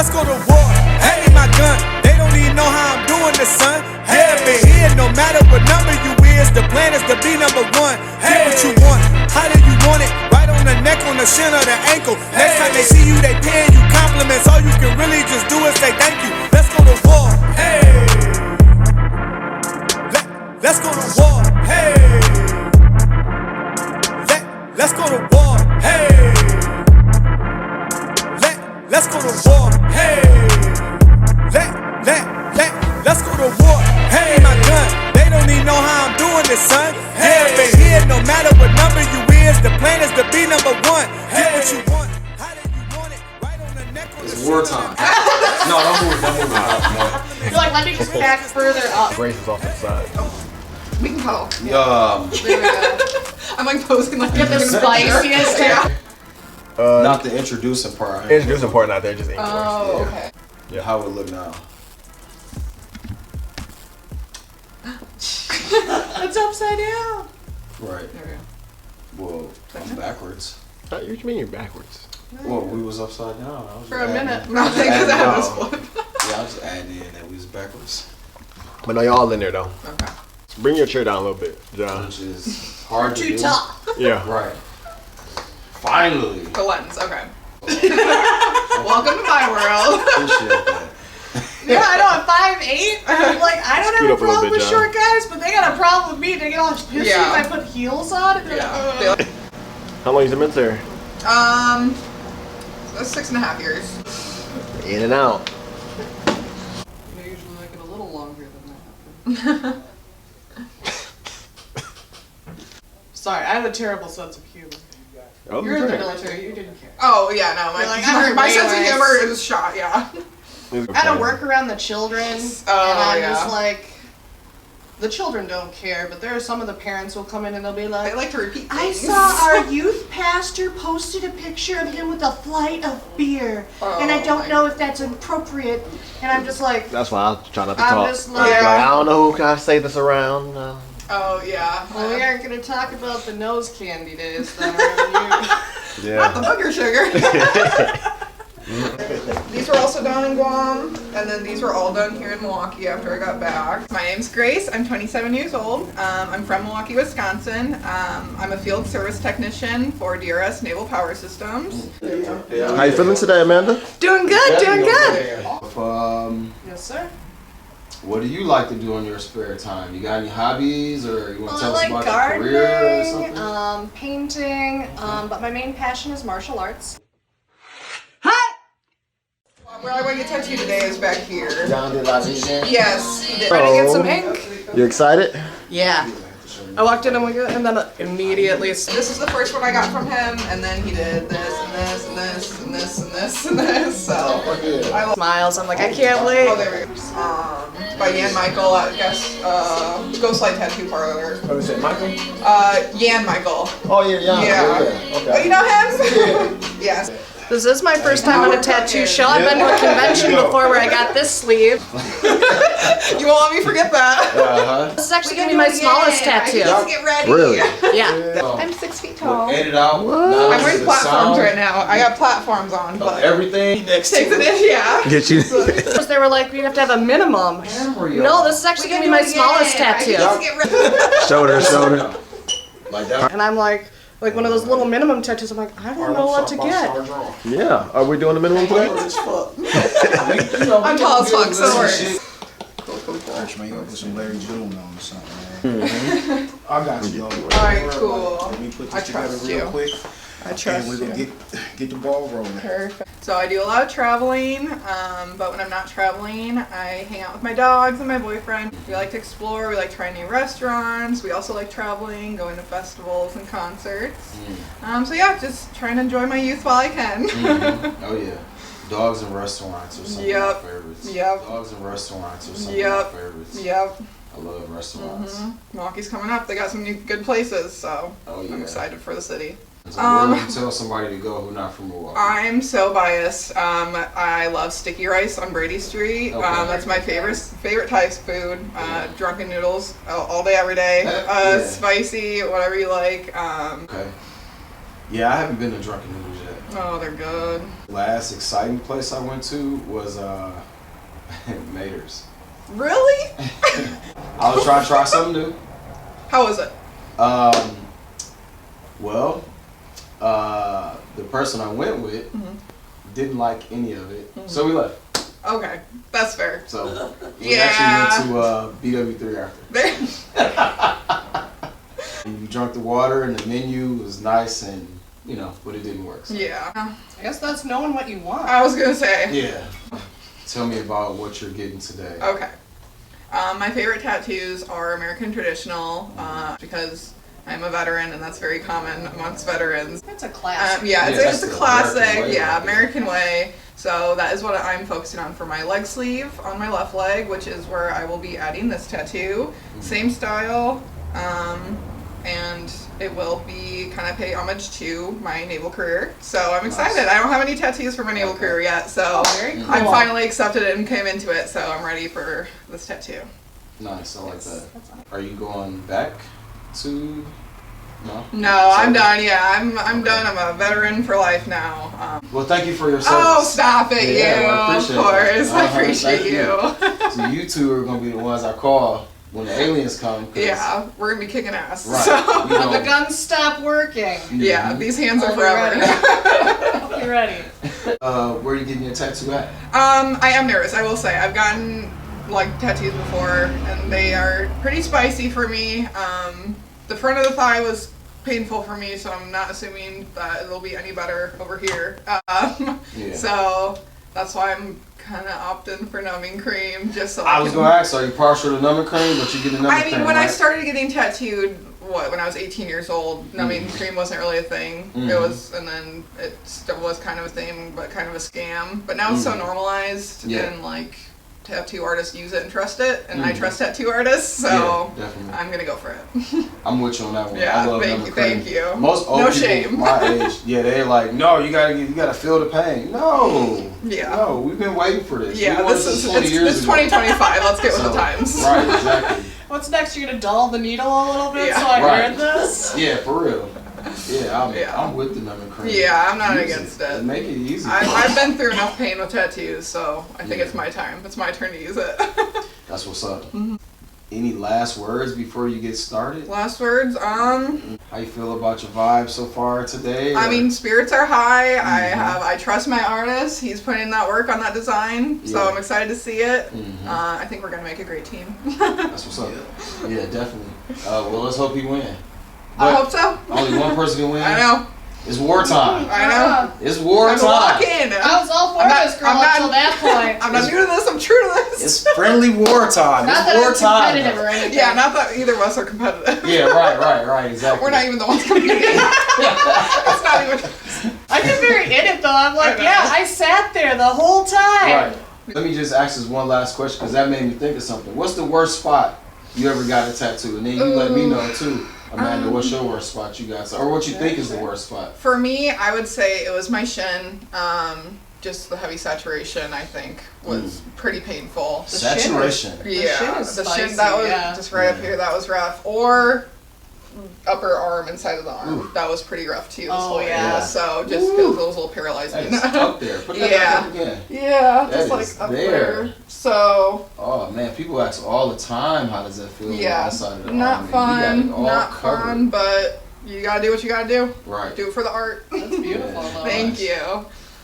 let's go to war. Hey, my gun, they don't even know how I'm doing this, son. Yeah, been here, no matter what number you is, the plan is to be number one. Get what you want, how do you want it? Right on the neck, on the shin, or the ankle. Next time they see you, they paying you compliments. All you can really just do is say thank you. Let's go to war. Hey, let's go to war. Hey, let's go to war. Hey, let's go to war. Hey, let's go to war. Hey, my gun, they don't even know how I'm doing this, son. Yeah, been here, no matter what number you is, the plan is to be number one. Get what you want, how do you want it? Right on the neck. It's wartime. No, don't move up. You're like, let me just back further up. Brace is off to the side. We can cuddle. Yeah. There we go. I'm like posing like Get the spiciest. Not the introducing part. Introducing part not there, just intro. Oh, okay. Yeah, how it look now? It's upside down. Right. There we go. Well, I'm backwards. What you mean you're backwards? Well, we was upside down. I was For a adding- minute. Nothing because I had this Oh. flip. Yeah, I was adding in that we was backwards. But no, y'all all in there though. Okay. So bring your chair down a little bit, John. Which is hard to Too do. tall. Yeah. Right. Finally. The lens, okay. Welcome to my world. Appreciate that. Yeah, I know, at 5'8", like, I don't Scoot have a up a little problem bit, with John. short guys, but they got a problem with me. They get all pissy Yeah. if I put heels on. And Yeah. How long you been there? 6.5 years. In and out. I usually like it a little longer than that. Sorry, I have a terrible sense of humor. Oh, You're in the great. military, you didn't care. Oh, yeah, no. You're like, I heard my sense of waves. humor is shot, yeah. I had to work around the children, and I'm yeah. just like, the children don't care, but there are some of the parents will come in and they'll be I like, like to repeat I things. saw our youth pastor posted a picture of him with a flight of beer, and I don't know if that's appropriate. And I'm just like, That's why I try not to I'm talk. just I like- was I don't know who can I say this around. Oh, yeah. well, we aren't going to talk about the nose candy days then, are The Yeah. booger sugar. These were also done in Guam, and then these were all done here in Milwaukee after I got back. My name's Grace. I'm 27 years old. I'm from Milwaukee, Wisconsin. I'm a field service technician for DRS Naval Power Systems. How you feeling today, Amanda? Doing good, doing good. Yes, sir. What do you like to do in your spare time? You got any hobbies, or you want to Well, tell I us like about your career or gardening, something? painting, but my main passion is martial arts. Where I want to get tattooed today is back here. John did last evening. Yes, he did. Trying to get some ink. You excited? Yeah. I walked in and then immediately. This is the first one I got from him, and then he did this and this and this and this and this and this. So I love. Smiles. I'm like, I can't wait. Oh, there we go. By Yan Michael at Ghostlight Tattoo Parlor. What is it, Michael? Yan Michael. Oh yeah. Yeah. Oh, you know him? Yes. This is my first time on a tattoo show. I've been to a convention before where I got this sleeve. You won't let me forget that. Uh-huh. This is actually gonna be my smallest tattoo. Just get ready. Really? Yeah. I'm 6 feet tall. Edit out. I'm wearing platforms right now. I got platforms on, but Everything next to takes it in, yeah. Get you. First they were like, you have to have a minimum. No, this is actually gonna be my smallest tattoo. Just get ready. shoulder. like that. And I'm like one of those little minimum tattoos. I'm like, I don't know what to get. Yeah. Are we doing the minimum today? I'm tall as fuck, so it works. Gosh, man, you gotta put some Larry June on or something, man. I got you, though. Alright, cool. Let me put I this together trust real you. quick, I and trust we're gonna you. get the ball rolling. Perfect. So I do a lot of traveling, but when I'm not traveling, I hang out with my dogs and my boyfriend. We like to explore, we like trying new restaurants, we also like traveling, going to festivals and concerts. So yeah, just trying to enjoy my youth while I can. Oh yeah. Dogs and restaurants are some Yep. of my favorites. Yep. Dogs and restaurants are some Yep. of my favorites. Yep. I love restaurants. Milwaukee's coming up. They got some new good places, so Oh yeah. I'm excited for the city. So where would you tell somebody to go who's not from Milwaukee? I'm so biased. I love sticky rice on Brady Street. Okay. That's my favorite types of food. Drunken noodles all day, every day. Yeah. Spicy, whatever you like. Okay. Yeah, I haven't been to Drunken Noodles yet. Oh, they're good. Last exciting place I went to was Mater's. Really? I was trying to try something new. How was it? Well, the person I went with didn't like any of it, so we left. Okay, that's fair. So we actually went to BW3 after. And you drank the water, and the menu was nice, and but it didn't work. So. Yeah. I guess that's knowing what you want. I was gonna say. Yeah. Tell me about what you're getting today. Okay. My favorite tattoos are American traditional because I'm a veteran, and that's very common amongst veterans. It's a classic. It's a classic. American way, Yeah, American way. So that is what I'm focusing on for my leg sleeve on my left leg, which is where I will be adding this tattoo. Same style, and it will be kind of pay homage to my naval career. So I'm excited. I don't have any tattoos for my naval career yet, so very cool. I finally accepted it and came into it. So I'm ready for this tattoo. Nice, I like that. Are you going back to? No. No, I'm done. Yeah, I'm done. I'm a veteran for life now. Well, thank you for your service. Oh, stop it, Yeah, you! I Of appreciate course, that. I appreciate Thank you. So you two are gonna be the ones I call when the aliens come. 'Cause- Yeah, we're gonna be kicking ass. Right. So. You know, When the guns stop working. Yeah, these hands are Oh, forever. You're ready. where are you getting your tattoo at? I am nervous, I will say. I've gotten like tattoos before, and they are pretty spicy for me. The front of the thigh was painful for me, so I'm not assuming that it'll be any better over here. So that's why I'm kind of opting for numbing cream, just so I was can- gonna ask, are you partial to numbing cream, but you get the numbing I mean, cream, when right? I started getting tattooed, when I was 18 years old, numbing cream wasn't really a thing. It was, and then it still was kind of a thing, but kind of a scam. But now it's so normalized, Yeah. and like tattoo artists use it and trust it, and I trust tattoo artists, so Yeah, definitely. I'm gonna go for it. I'm with you on that one. Yeah, I love thank numbing you, cream. thank you. Most old No people shame. my age, they're like, no, you gotta feel the pain. No. Yeah. No, we've been waiting for this. Yeah, we wanted this is 20 years it's ago. 2025. Let's get with the So, times. Right, exactly. What's next? You're gonna dull the needle a little bit Yeah. so I Right. heard this? Yeah, for real. Yeah, Yeah. I'm with the numbing cream. Yeah, I'm not Use against it. Make it easy. I've been through enough pain with tattoos, so I think it's my time. It's my turn to use it. That's what's up. Any last words before you get started? Last words. How you feel about your vibe so far today? I or- mean, spirits are high. I trust my artist. He's putting in that work on that design, so Yeah. I'm excited to see it. Mhm. I think we're gonna make a great team. That's what's up. Yeah, definitely. Well, let's hope he win. I But hope so. only one person can win. I know. It's wartime. I know. It's I'm wartime. walking. I was all for I'm not- this girl I'm not- until that point. I'm not new to this. I'm true to this. It's friendly wartime. Not It's that I'm wartime. competitive or anything. Yeah, not that either of us are competitive. Yeah, right, exactly. We're not even the ones competing. It's not even. I get very in it though. I'm like, I know. yeah, I sat there the whole time. Right. Let me just ask this one last question, because that made me think of something. What's the worst spot you ever got a tattoo? And then you let me know too, Amanda. What's your worst spot you got, or what you think is the worst spot? For me, I would say it was my shin. Just the heavy saturation, I think, was pretty painful. The shin Saturation. Yeah, shin is the spicy, shin that was yeah. just right up here. That was rough. Or upper arm inside of the arm. Ooh. That was pretty rough too. Oh, this whole yeah. area. So just because those will paralyze That me. is up there. Put that Yeah. back up again. Yeah, That just like is up there. there. So Oh man, people ask all the time, how does that feel on the yeah, outside of the not arm? And you got fun. it all Not covered. fun, but you gotta do what you gotta do. Right. Do it for the art. That's beautiful though. Thank you.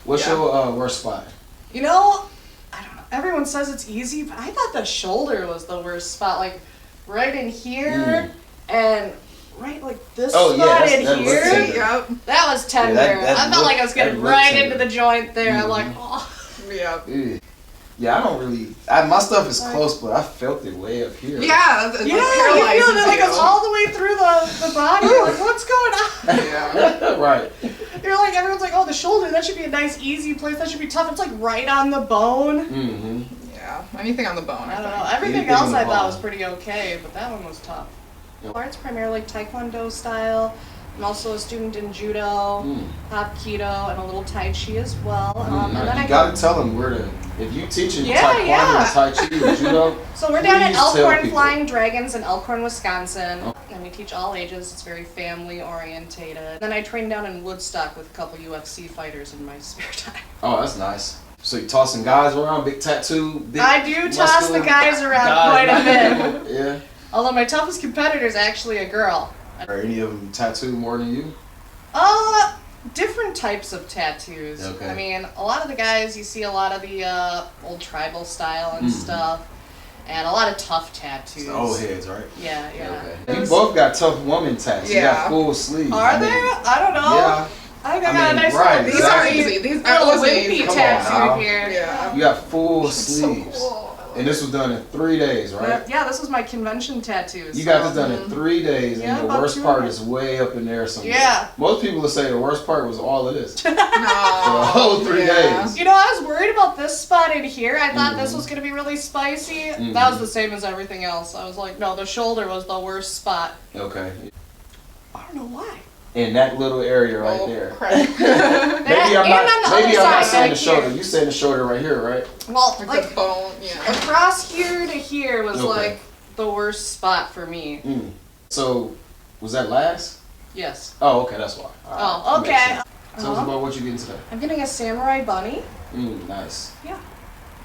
What's Yeah. your worst spot? You know, I don't know. Everyone says it's easy, but I thought the shoulder was the worst spot. Like right in here and right like this Oh, yeah, spot that's- in that looks here. tender. Yep. That was tender. that I felt like I was getting that looked right tender. into the joint there. I'm like, oh. Yep. Ew. Yeah, I don't really. My stuff is close, but I felt it way up here. Yeah, it Yeah, you paralyzes feel that like it's you. all the way through the body. You're like, what's going on? Yeah. Right. You're like, everyone's like, oh, the shoulder, that should be a nice, easy place. That should be tough. It's like right on the bone. Mm-hmm. Yeah. Anything on the bone. I don't think. know. Everything Anything else on the I thought bone. was pretty okay, but that one was tough. Yep. Art's primarily Taekwondo style. I'm also a student in judo, Hapkido, and a little Tai Chi as well. And then I You gotta tell them where to. If you teaching Yeah, Taekwondo yeah. and Tai Chi and Judo, So we're down at please tell Elkhorn people. Flying Dragons in Elkhorn, Wisconsin. Oh. And and we teach all ages. It's very family orientated. Then I train down in Woodstock with a couple UFC fighters in my spare time. Oh, that's nice. So you tossing guys around, big tattoo, big I do toss the muscular guys around guy. quite a bit. Yeah. Although my toughest competitor is actually a girl. Are any of them tattooed more than you? Different types of tattoos. Okay. I mean, a lot of the guys, you see a lot of the old tribal style and stuff, and a lot of tough tattoos. The old heads, right? Yeah, yeah. Okay. You both got tough woman tats. You Yeah. got full sleeves. Are I mean, there? I don't know. Yeah. I got I a mean, nice right, little, These are exactly. easy. These little are wimpy easy. Come on tattoo now. here. Yeah. You got full So sleeves. cool. And this was done in 3 days, right? Yeah, this was my convention tattoo. You so- got this done in 3 days, Yeah, and the about worst 2 part hours. is way up in there somewhere. Yeah. Most people will say the worst part was all of this. For No. the whole 3 Yeah. days. You know, I was worried about this spot in here. I thought Mm-hmm. this was going to be really spicy. That was the same as everything else. I was like, no, the shoulder was the worst spot. Okay. I don't know why. In that little area right Oh, there. crap. Maybe I'm and on the not, maybe other I'm not side, saying the back shoulder. here. You saying the shoulder right here, right? Well, Like like the bone, yeah. across here to here was Okay. like the worst spot for me. Mm. So, was that last? Yes. Oh, okay, that's why. All Oh, that makes okay. sense. Tell us about what you're getting today. I'm getting a samurai bunny, Nice. Yeah.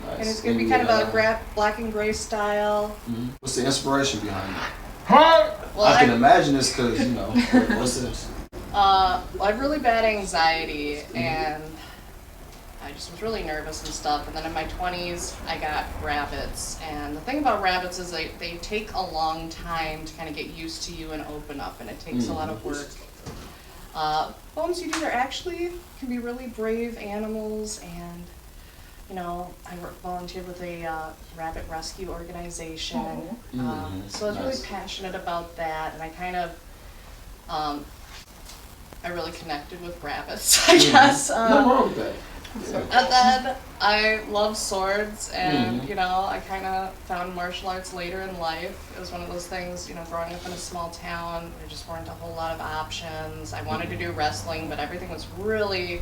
Nice. and it's gonna be kind of a black and gray style. What's the inspiration behind it? Well, I can imagine this because, you know, what's this? well, I have really bad anxiety, and I just was really nervous and stuff. And then in my 20s, I got rabbits. And the thing about rabbits is they take a long time to kind of get used to you and open up, and it takes a lot of work. But once you do, they're actually can be really brave animals. And you know, I volunteered with a rabbit rescue organization. So I was Nice. really passionate about that, and I kind of I really connected with rabbits, I guess. Nothing wrong with that. And then I love swords, and you know, I kind of found martial arts later in life. It was one of those things, you know, growing up in a small town, there just weren't a whole lot of options. I wanted to do wrestling, but everything was really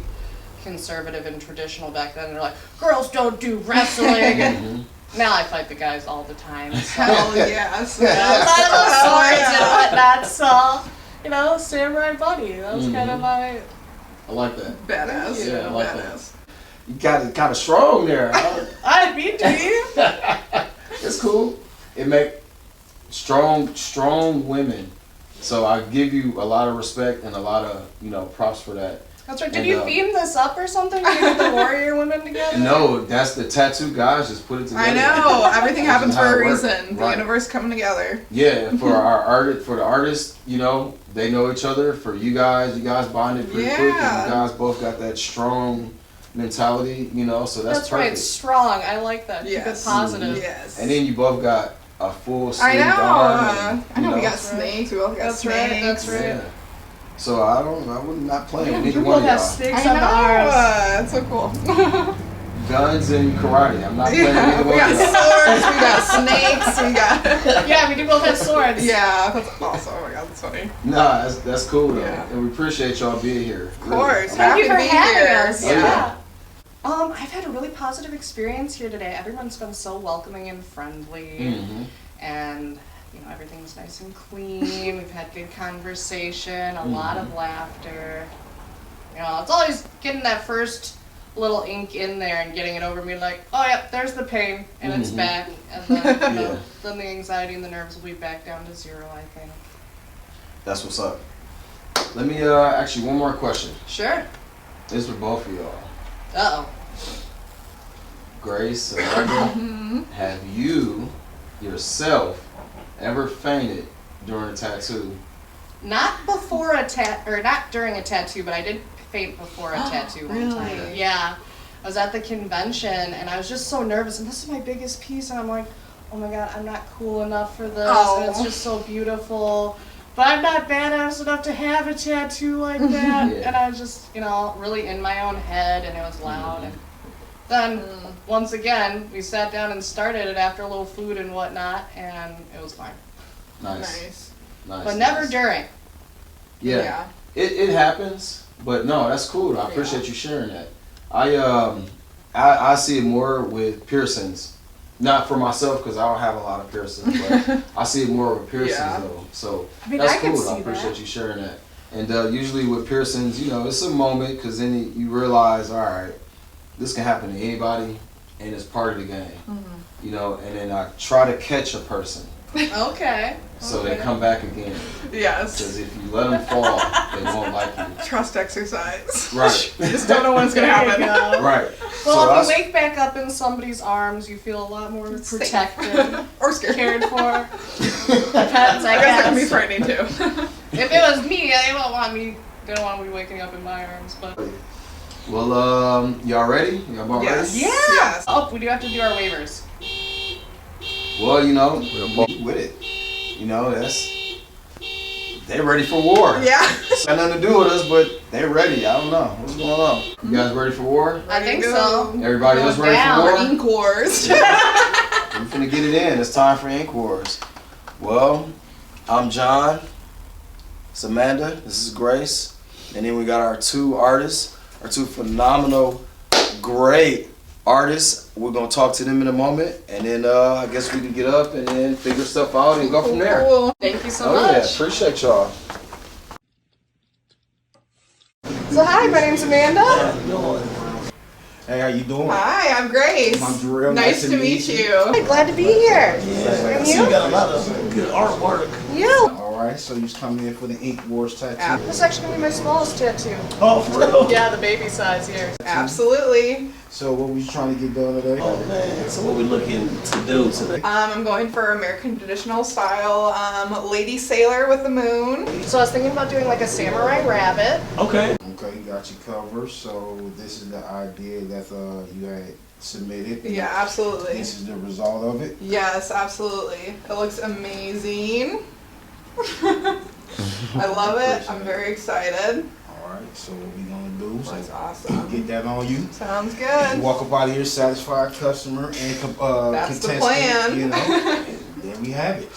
conservative and traditional back then. They're like, girls don't do wrestling. Now I fight the guys all the time. So, Hell yes. you know, a lot of those Oh, swords yeah. and whatnot. So, you know, samurai bunny. That was kind of my. I like that. Badass. Yeah, I like that. Badass. You got it kind of strong there. I beat you. It's cool. It make strong women. So I give you a lot of respect and a lot of, you know, props for that. That's right. Did And, you theme this up or something? Did you get the warrior women together? No, that's the tattoo guys just put it together. I know. Everything That's happens how for it a works. reason. The Right. universe coming together. Yeah, for the artists, you know, they know each other. For you guys bonded pretty quick, and Yeah. you guys both got that strong mentality, you know. So that's right. perfect. Strong. I like that. Keep it Yes. positive. Yes. And then you both got a full I sleeved know. arm. And, I know you we got That's right. snakes. We both got That's snakes. right, that's right. Yeah. So I would not play with You either both one of have y'all. snakes I on know. the arms. That's so cool. Guns and karate. I'm not playing with Yeah, either we one got of y'all. swords. We got snakes. We got. Yeah, we do both have swords. Yeah, that's awesome. Oh my god, that's funny. Nah, that's cool though. Yeah. And we appreciate y'all being here. Of course. Thank you Happy for to be having here. us. Oh, yeah. I've had a really positive experience here today. Everyone's been so welcoming and friendly, Mm-hmm. and you know, everything's nice and clean. We've had good conversation, a lot of laughter. You know, it's always getting that first little ink in there and getting it over and being like, oh yeah, there's the pain and it's back, and then, you know, Yeah. then the anxiety and the nerves will be back down to zero, I think. That's what's up. Let me ask you one more question. Sure. This is for both of y'all. Uh-oh. Grace, Amanda, have you yourself ever fainted during a tattoo? Not before or not during a tattoo, but I did faint before a tattoo one time. Really? Yeah. I was at the convention and I was just so nervous, and this is my biggest piece, and I'm like, oh my god, I'm not cool enough for this, and it's Oh. just so beautiful. But I'm not badass enough to have a tattoo like that. Yeah. And I was just, you know, really in my own head, and it was loud. And then, once again, we sat down and started it after a little food and whatnot, and it was fine. Nice. Nice. Nice. But never nice. during. Yeah. It happens, but no, that's cool. I appreciate you sharing that. I see it more with piercings. Not for myself because I don't have a lot of piercings, but I see more of a piercings Yeah. though. So I mean, that's I can cool. see I appreciate that. you sharing that. And usually with piercings, you know, it's a moment because then you realize, all right, this can happen to anybody, and it's part of the game. Mm-hmm. You know, and then I try to catch a person Okay. so they Okay. come back again. Yes. Because if you let them fall, they won't like you. Trust exercise. Right. You just don't know when it's gonna There you happen. go. Right. Well, So if you wake back up in somebody's arms, you feel a lot more Safe. protected, Or scared. cared for. Depends, I guess that can be guess. frightening too. If it was me, they won't want me. They don't want me waking up in my arms, but. Well, y'all ready? Y'all about Yes. ready? Yeah. Yes. Oh, we do have to do our waivers. Well, you know, with it. You know, they're ready for war. Yeah. It's got nothing to do with us, but they're ready. I don't know. What's going on? You guys ready for war? I think Ready to so. go. Everybody else ready down. for war? Ink wars. We're finna get it in. It's time for Ink Wars. Well, I'm John. It's Amanda. This is Grace. And then we got our two artists, our two phenomenal, great artists. We're gonna talk to them in a moment, and then I guess we can get up and then figure stuff out and go from there. Cool. Thank you so Oh yeah, much. appreciate y'all. So hi, my name's Amanda. Hey, how you doing? Hi, I'm Grace. I'm Drew. Nice to meet you. Glad to be here. And you? got a lot of good artwork. Yeah. All right, so you just coming in for the Ink Wars tattoo. This is actually gonna be my smallest tattoo. Oh, for real? Yeah, the baby size here. Absolutely. So what were you trying to get done today? Oh man, so what we looking to do today? I'm going for American traditional style, Lady Sailor with the moon. So I was thinking about doing like a samurai rabbit. Okay. Okay, you got you covered. So this is the idea that you had submitted. Yeah, absolutely. This is the result of it. Yes, absolutely. It looks amazing. I love it. I'm very excited. All right, so what we gonna do? That's So awesome. get that on you. Sounds You good. walk up out of here, satisfied customer and That's the contestant. plan. You know, there we have it.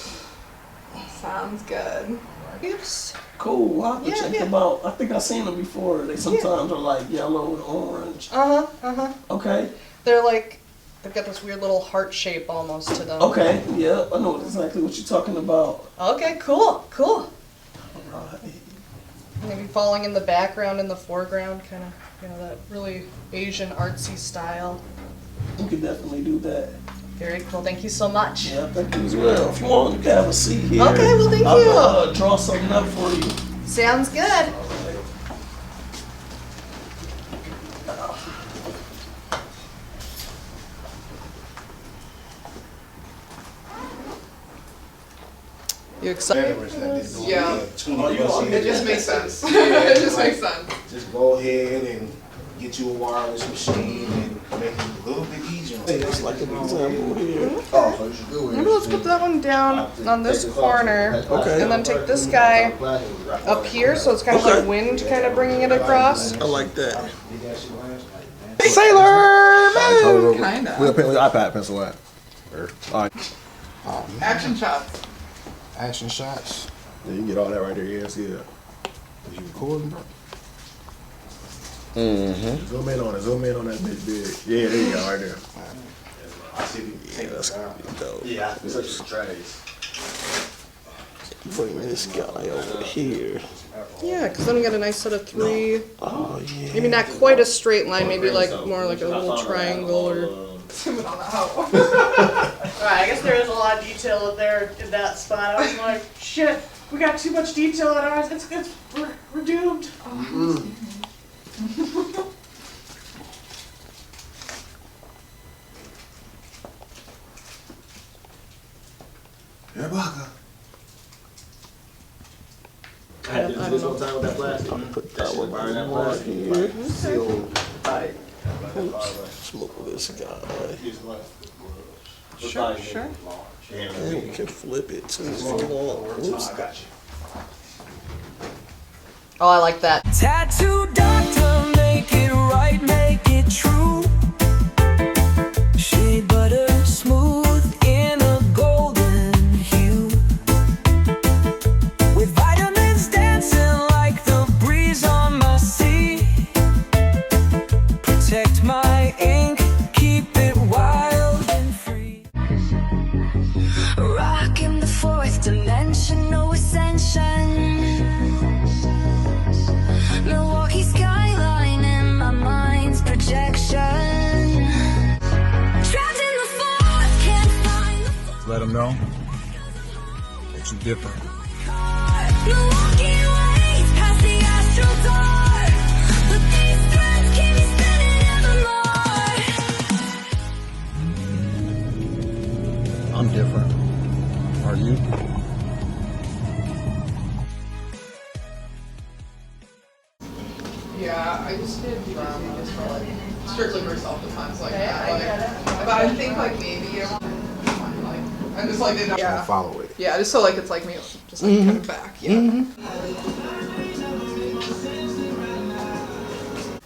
Sounds good. Oops. Cool. Well, I have to Yeah, check yeah. them out. I think I've seen them before. They sometimes are like yellow and orange. Uh-huh. Okay. They're like, they've got this weird little heart shape almost to them. Okay. Yeah, I know exactly what you're talking about. Okay, cool. Alright. Maybe falling in the background, in the foreground, kind of, that really Asian artsy style. We could definitely do that. Very cool. Thank you so much. Yeah, thank you as well. If you want, you can have a seat here. Okay, well, thank I'll you. draw something up for you. Sounds good. You excited? Yeah. $20 It just makes sense. It just makes sense. Just go ahead and get you a wireless machine and make it a little bit easier. It's like an example here. Maybe let's put that one down on this corner. Okay. And then take this guy up here, so it's kind of like wind kind of bringing it across. I like that. Kinda. We'll paint with iPad pencil at. All right. Action shots. Action shots. Yeah, you get all that right there. Yeah, see that. Is you recording, bro? Mm-hmm. Zoom in on it. Zoom in on that bitch big. Yeah, there you go, right there. I see you. Yeah, that's dope. Yeah, it's such trays. Bring this guy over here. Yeah, because then we got a nice set of three. Oh yeah. Maybe not quite a straight line, maybe like more like a little triangle or. Zooming on the hoe. Alright, I guess there is a lot of detail there in that spot. I was like, shit, we got too much detail on ours. We're doomed. I had to do this one time with that plastic. Put that one Burn that right plastic. here. Sealed tight. Smoke this guy. Sure, sure. And we can flip it too. Oops. Oh, I like that. Tattoo doctor, make it right, make it true. Shea butter smooth in a golden hue, with vitamins dancing like the breeze on my sea. Protect my ink, keep it wild and free. them know that you're different. Milwaukee waves past the astral door, but these threads keep me spinning evermore. I'm different. Are you? Yeah, I just did drama just for like strictly for self-defense like that. Like, but I think like maybe I'm just like Yeah. Follow it. Yeah, just so like it's like me just like coming back. Yeah.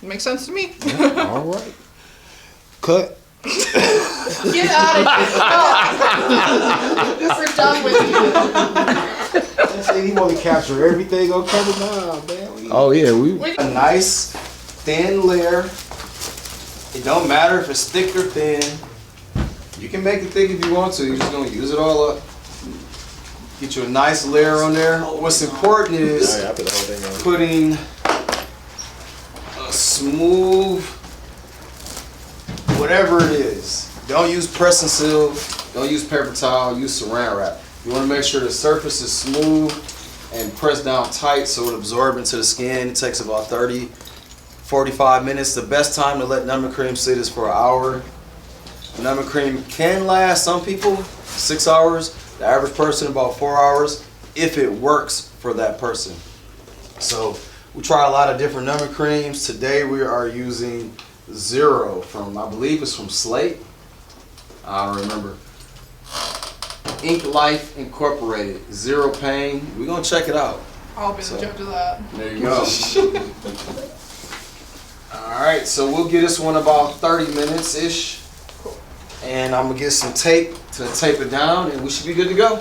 Makes sense to me. All right. Cut. Get out of here. We're done with you. He want to capture everything on camera now, man. Oh yeah, a nice thin layer. It don't matter if it's thick or thin. You can make it thick if you want to. You're just gonna use it all up. Get you a nice layer on there. What's important is I put the whole thing on. putting a smooth, whatever it is. Don't use press and seal. Don't use paper towel. Use saran wrap. You want to make sure the surface is smooth and pressed down tight so it absorbs into the skin. It takes about 30-45 minutes. The best time to let numbing cream sit is for an hour. Numbing cream can last some people 6 hours. The average person about 4 hours if it works for that person. So we try a lot of different numbing creams. Today we are using Zero from, I believe it's from Slate. I don't remember. Ink Life Incorporated, Zero Pain. We're gonna check it out. I'll be the judge of that. There you go. Alright, so we'll get this one about 30 minutes-ish. And I'm gonna get some tape to tape it down and we should be good to go.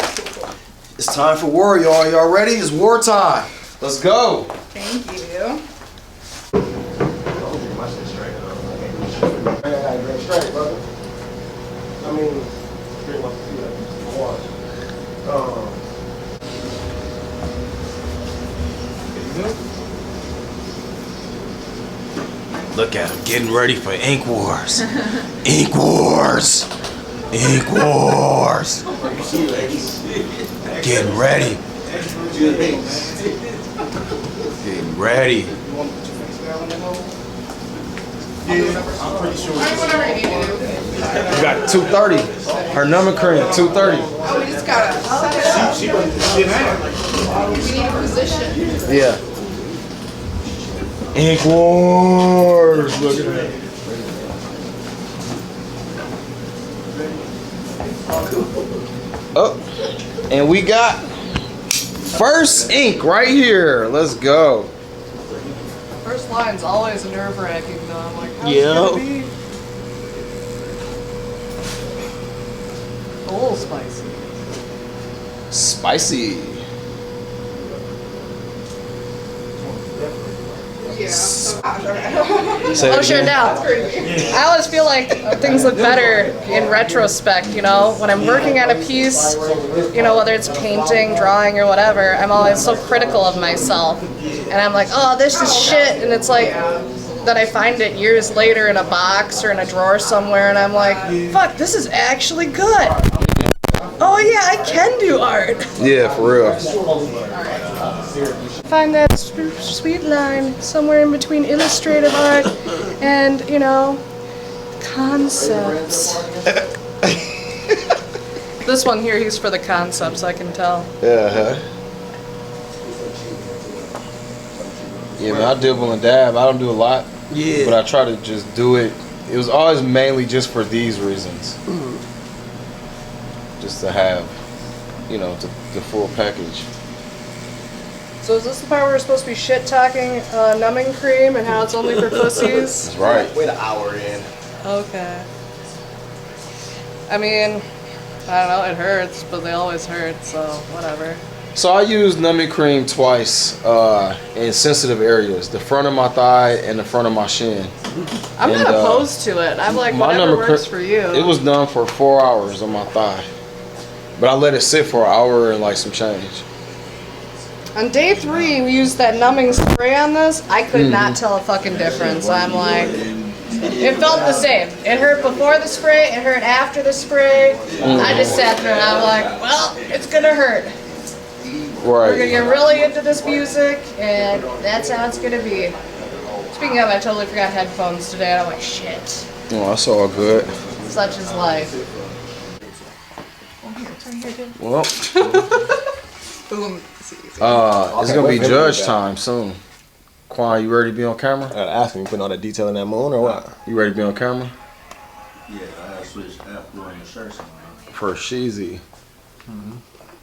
It's time for war, y'all. Y'all ready? It's war time. Let's go. Thank you. Straight, brother. I mean, pretty much water. Look at him getting ready for Ink Wars. Ink Wars. Ink Wars. Getting ready. Getting ready. I'm pretty sure. Whatever you need to do. We got 230. Her number cream, 230. Oh, we just gotta set it up. We need a position. Yeah. Ink Wars. Look at that. Oh, and we got first ink right here. Let's go. First line's always nerve-wracking though. I'm like, how's Yeah. it gonna be? A little spicy. Spicy. Yeah. Oh, sure, now. I always feel like things look better in retrospect, you know? When I'm working on a piece, you know, whether it's painting, drawing, or whatever, I'm always so critical of myself. And I'm like, oh, this is shit. And it's like, then I find it years later in a box or in a drawer somewhere, and I'm like, fuck, this is actually good. Oh, yeah, I can do art. Yeah, for real. Find that sweet line somewhere in between illustrative art and, you know, concepts. This one here, he's for the concepts, I can tell. Yeah. Yeah, man, I dibble and dab. I don't do a lot. Yeah. But I try to just do it. It was always mainly just for these reasons. Just to have, you know, the full package. So is this the part where we're supposed to be shit-talking numbing cream and how it's only for pussies? That's right. Wait an hour in. Okay. I mean, I don't know, it hurts, but they always hurt, so whatever. So I use numbing cream twice in sensitive areas, the front of my thigh and the front of my shin. I'm not opposed to it. I'm like, whatever works for you. It was done for 4 hours on my thigh. But I let it sit for an hour and like some change. On day 3, we used that numbing spray on this. I could not tell a fucking difference. I'm like, It felt the same. It hurt before the spray, it hurt after the spray. I just sat there and I'm like, well, it's gonna hurt. We're gonna Right. get really into this music, and that's how it's gonna be. Speaking of, I totally forgot headphones today. I'm like, shit. Oh, that's all good. Such is life. Well, Boom. it's gonna be judge time soon. Quan, you ready to be on camera? I gotta ask him, you putting all that detail in that moon or what? You ready to be on camera? Yeah, I gotta switch after on the shirts. For Sheezy.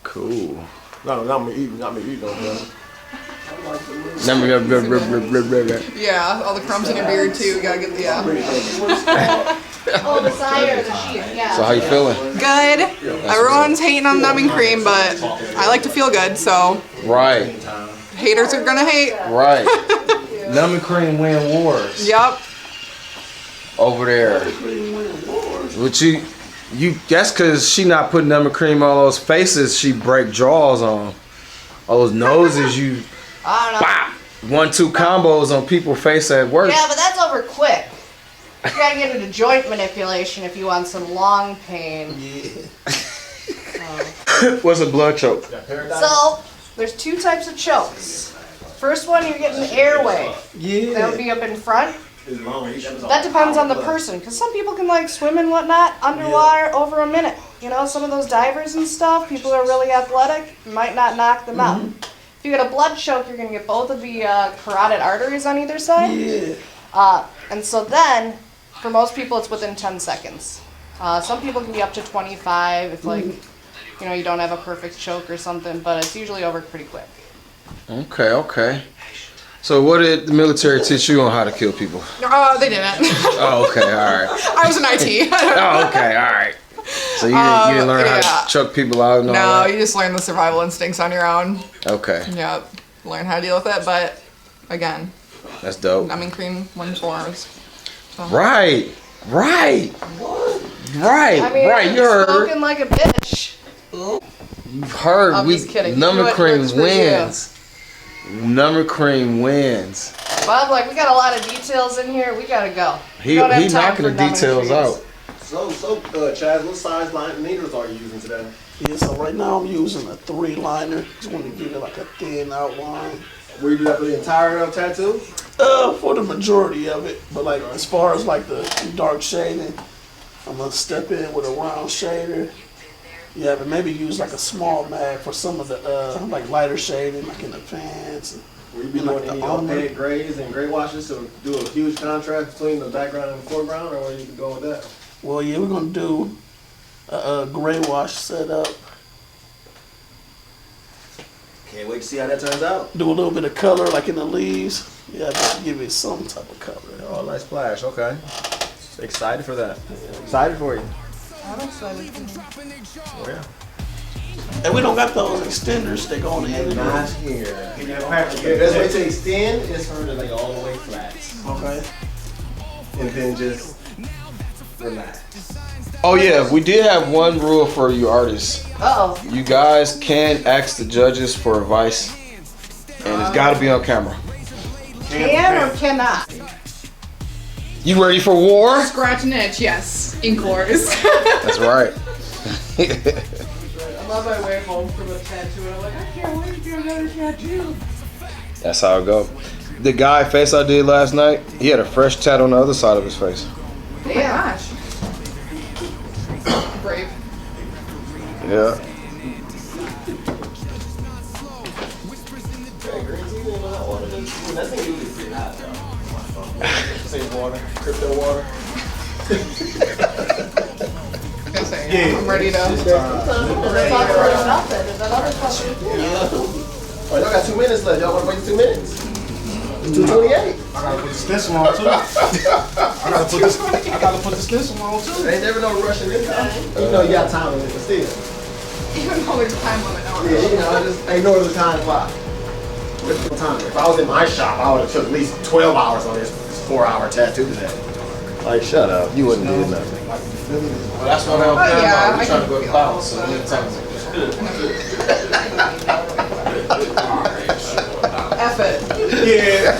Cool. No, not me eating though, bro. Yeah, all the crumbs in your beard too. You gotta get the. Oh, the side or the sheath, yeah. So how you feeling? Good. Everyone's hating on numbing cream, but I like to feel good, so Right, haters are gonna hate. right. Numbing cream win wars Yup. over there. But you that's cause she not putting numbing cream on those faces she break jaws on. All those noses you I don't know. bop, 1-2 combos on people's face at work. Yeah, but that's over quick. You gotta get into joint manipulation if you want some long pain. What's a blood choke? So, there's two types of chokes. First one, you're getting airway. Yeah. That would be up in front. That depends on the person, because some people can like swim and whatnot underwater over a minute. You know, some of those divers and stuff, people who are really athletic, might not knock them out. If you get a blood choke, you're gonna get both of the carotid arteries on either side. Yeah. And so then, for most people, it's within 10 seconds. Some people can be up to 25 if like, you know, you don't have a perfect choke or something, but it's usually over pretty quick. Okay, okay. So what did the military teach you on how to kill people? They didn't. Oh, okay, all right. I was in IT. Oh, okay, all right. So you didn't learn how to choke people out and all No, that? you just learn the survival instincts on your own. Okay, Yep. Learn how to deal with it, but again, that's dope. numbing cream wins wars. Right. I mean, You heard. spoken like a bitch. You heard. I'm just kidding. Number You know what cream works for you. wins. Number cream wins. Bob, like, we got a lot of details in here. We gotta go. He We don't have time knocking for the numbing details creams. out. So, Chaz, what size line needles are you using today? Yeah, so right now I'm using a 3-liner. Just want to give it like a thin outline. Were you do that for the entire tattoo? For the majority of it. But like as far as like the dark shading, I'm gonna step in with a round shader. Yeah, but maybe use like a small mag for some of the like lighter shading, like in the pants. Will you be And, like, doing any the armor. opaque grays and gray washes to do a huge contrast between the background and the foreground, or where you can go with that? Well, yeah, we're gonna do a gray wash setup. Can't wait to see how that turns out. Do a little bit of color like in the leaves. Yeah, just give it some type of color. Oh, nice splash. Okay. Excited for that. Excited for you. I'm excited. Oh, yeah. And we don't got those extenders that go on the end Not of here. Best way to extend is for the like all the way flat, Okay. and then just relax. Oh yeah, we did have one rule for you artists. Uh-oh. You guys can ask the judges for advice, and it's got to be on camera. Can or cannot? You ready for war? Scratch and itch, yes. Ink wars. That's right. I'm on my way home from a tattoo, and I'm like, I can't wait to get another tattoo. That's how it go. The guy face I did last night, he had a fresh tat on the other side of his face. Oh my gosh. Brave. Yeah. That thing usually pretty hot though. Same water, crypto water. I'm ready to. Talk about nothing. Is that other question? Oh, y'all got 2 minutes left. Y'all want to wait 2 minutes? 2:28. I gotta put the stencil on too. I gotta put the stencil on too. Ain't never no rushing this time. You know you got time limit, but still. Even though there's a time limit on Yeah, it. you know, just ain't no other time clock. What's the time? If I was in my shop, I would have took at least 12 hours on this 4-hour tattoo today. Like, shut up. You wouldn't do nothing. Well, that's what I'm Oh, yeah, We're I trying to can go to feel clouds, that. so we need time. F it.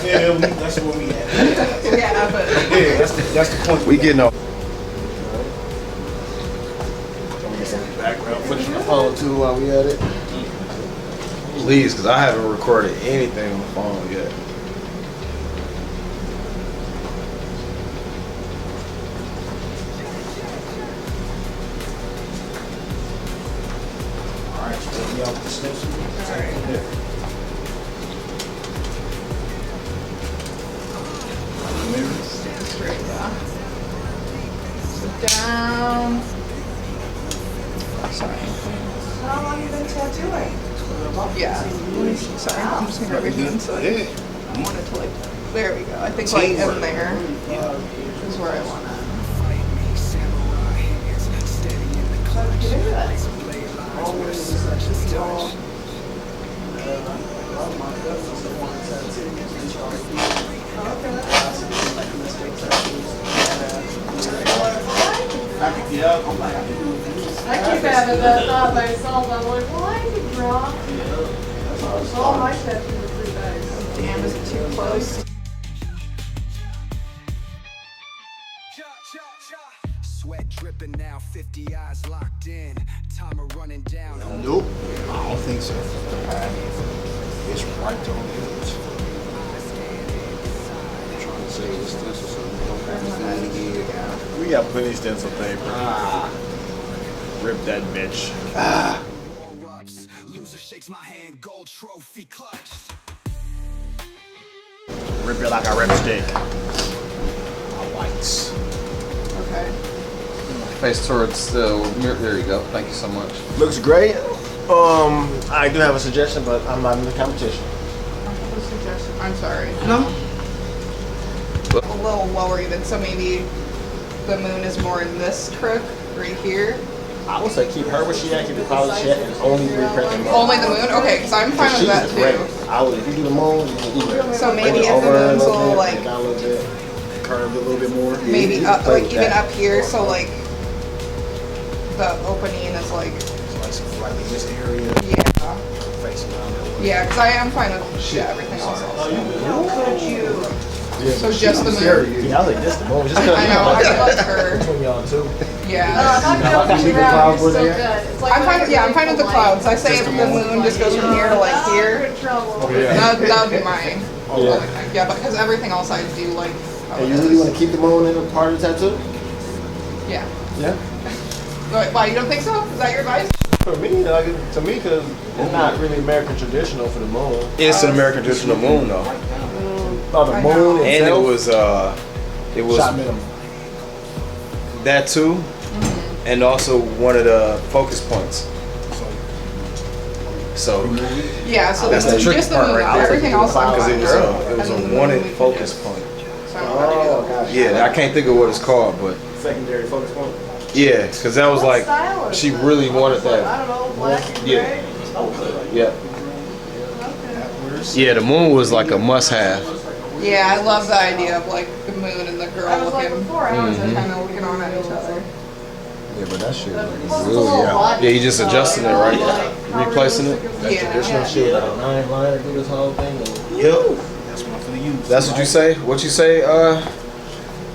Yeah, that's what we at. Yeah, but Yeah, that's the point. We getting off. Let me get some background footage from the phone too while we at it. Please, because I haven't recorded anything on the phone yet. All right, take me off the stencil. straight, yeah. Sit down. Sorry. How long you been tattooing? Yeah. Sorry, I'm just gonna grab your hand so I wanted to like. There we go. I think like in there is where I want it. I keep having that thought myself. I'm like, why did you draw? All my tattoos are pretty nice. Damn, is it too close? Sweat dripping now, 50 eyes locked in. Timer running down. Nope. I don't think so. It's right on the edge. I'm trying to say this stencil so we don't have to find it again. We got plenty of stencil paper. Rip that bitch. Erupts. Loser shakes my hand, gold trophy clutched. Rip it like a ripstick. My whites. Okay. Face towards the mirror. There you go. Thank you so much. Looks great. I do have a suggestion, but I'm not in the competition. I'm sorry. No. A little lower even, so maybe the moon is more in this crook right here. I would say keep her where she at, keep the clouds shit, and only reprint the moon. Only the moon? Okay, because I'm fine with that too. I would, if you do the moon, you can do it. So maybe Bring it if the over moon's a little bit, like, down a little bit, curved a little bit more. maybe You up, play like with even that. up here, so like the opening is like, So like in this area, yeah. facing around that way. Yeah, because I am fine with everything else. Could you? So just the moon? Yeah, I was like, this the moon. Just I know, I like her. between y'all too. Yeah. I'm not Keep the joking around. clouds You're where so they good. at. It's like I'm fine with, yeah, I'm fine with the clouds. I say if the moon just goes from here to like here, that would be my only thing. Yeah, but because everything else I do like how And it you really want is. to keep the moon in a part of the tattoo? Yeah. Yeah. But why, you don't think so? Is that your advice? For me, like, to me, because it's not really American traditional for the moon. It's an American traditional moon though, Oh, the I moon know. and itself. it was Shot minimum. that too, and also one of the focus points. So Yeah, so That's the the moon, tricky just the part moon. right there. Everything else I'm because fine it with. was And a then the wanted moon we focus can point. do. So I don't know how to do that. Yeah, I can't think of what it's called, but Secondary focus point. yeah, because that was What like style is she it? really wanted I that. don't know, black and Yeah. gray? Yeah, yeah. The moon was like a must-have. Yeah, I love the idea of like the moon and the girl I was like looking, before, I was kind of looking on at each other. Yeah, but that shit Yeah, you just adjusting it, right? Replacing it. Yeah. traditional shit, like a 9-liner, do this whole thing. Yep. That's what I'm finna use. That's what you say. What you say,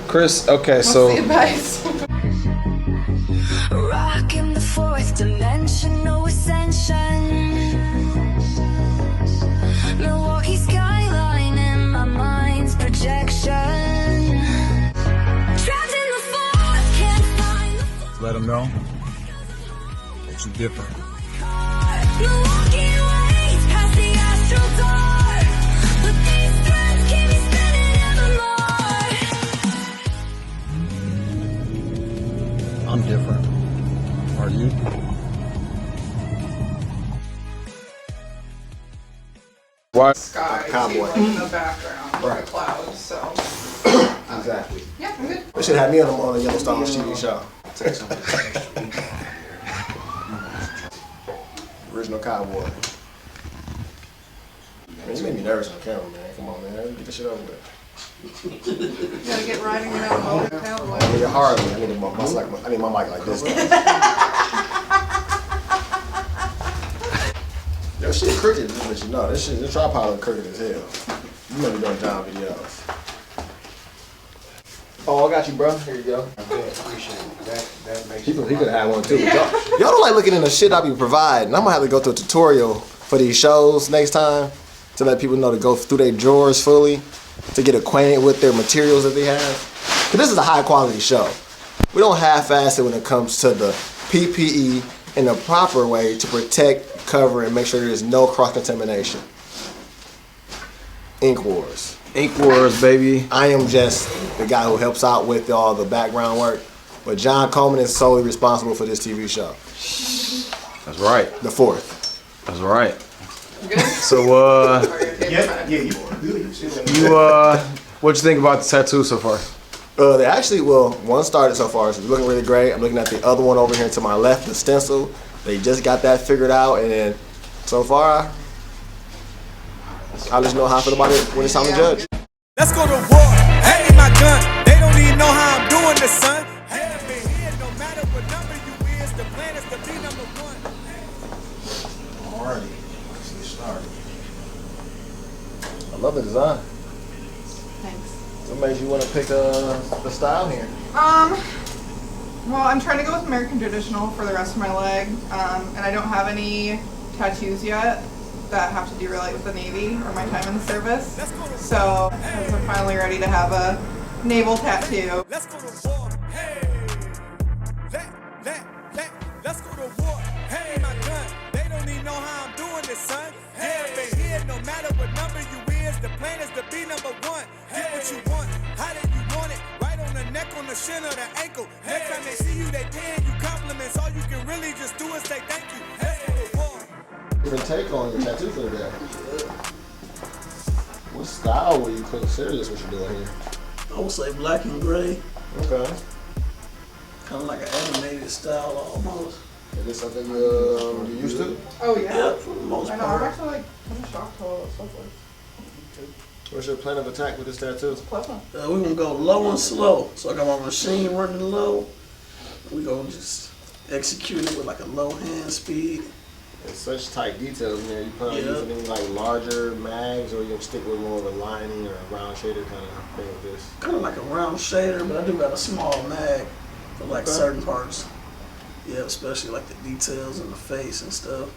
Chris? Okay, What's so the advice? Rock in the fourth dimension, no ascension. Milwaukee skyline in my mind's projection. Trapped in the fourth, can't find the fourth. Let them know that you're different. Milwaukee waits past the astral door, but these threads keep me spinning evermore. I'm different. Are you? why? Sky, Cowboy. like in the background, Right. the clouds. So Exactly. yeah, I'm good. They should have me on the Yellowstone TV show. Original cowboy. Man, you made me nervous on camera, man. Come on, man. Get this shit over with. Gotta get riding in a motor cowboy. I need a Harley. I need my mic like this. Yo, shit crooked, just let you know. This tripod look crooked as hell. You know we doing down videos. Oh, I got you, bro. Here you go. Appreciate it. That makes He could have had one too. Y'all don't like looking in the shit I be providing. I'm gonna have to go through a tutorial for these shows next time to let people know to go through their drawers fully, to get acquainted with their materials that they have. Cause this is a high quality show. We don't half-ass it when it comes to the PPE in the proper way to protect, cover, and make sure there's no cross-contamination. Ink Wars. Ink Wars, baby. I am just the guy who helps out with all the background work, but John Coleman is solely responsible for this TV show. That's right. The fourth. That's right. Good? So, what'd you think about the tattoo so far? They actually, one started so far, so it's looking really great. I'm looking at the other one over here to my left, the stencil. They just got that figured out, and then so far, I'll just know how I feel about it when it's time to judge. Let's go to war. Hey, my gun. They don't even know how I'm doing this, son. Hey, I've been here. No matter what number you is, the plan is to be number one. Alrighty. Let's get started. I love the design. Thanks. What made you want to pick the style here? Well, I'm trying to go with American traditional for the rest of my leg, and I don't have any tattoos yet that have to do relate with the Navy or my time in the service. So I'm finally ready to have a naval tattoo. Let's go to war. Hey, let's go to war. Hey, my gun. They don't even know how I'm doing this, son. Hey, I've been here. No matter what number you is, the plan is to be number one. Get what you want, how do you want it? Right on the neck, on the shin, or the ankle. Next time they see you, they paying you compliments. All you can really just do is say thank you. Let's go to war. Different take on your tattoo for the day. What style would you consider this? What you're doing here? I would say black and gray, Okay. kind of like an animated style almost. Is this something you're used to? Oh yeah. Yeah, for the most I know. I'm part. actually like kind of shocked how well it stuff was. What's your plan of attack with this tattoo? Pleasant. We're gonna go low and slow. So I got my machine running low. We gonna just execute it with like a low hand speed. It's such tight details in there. You plan on Yeah. using any like larger mags, or you gonna stick with more of a lining or a round shader kind of thing with this? Kind of like a round shader, but I do got a small mag for like certain parts. Yeah, especially like the details in the face and stuff.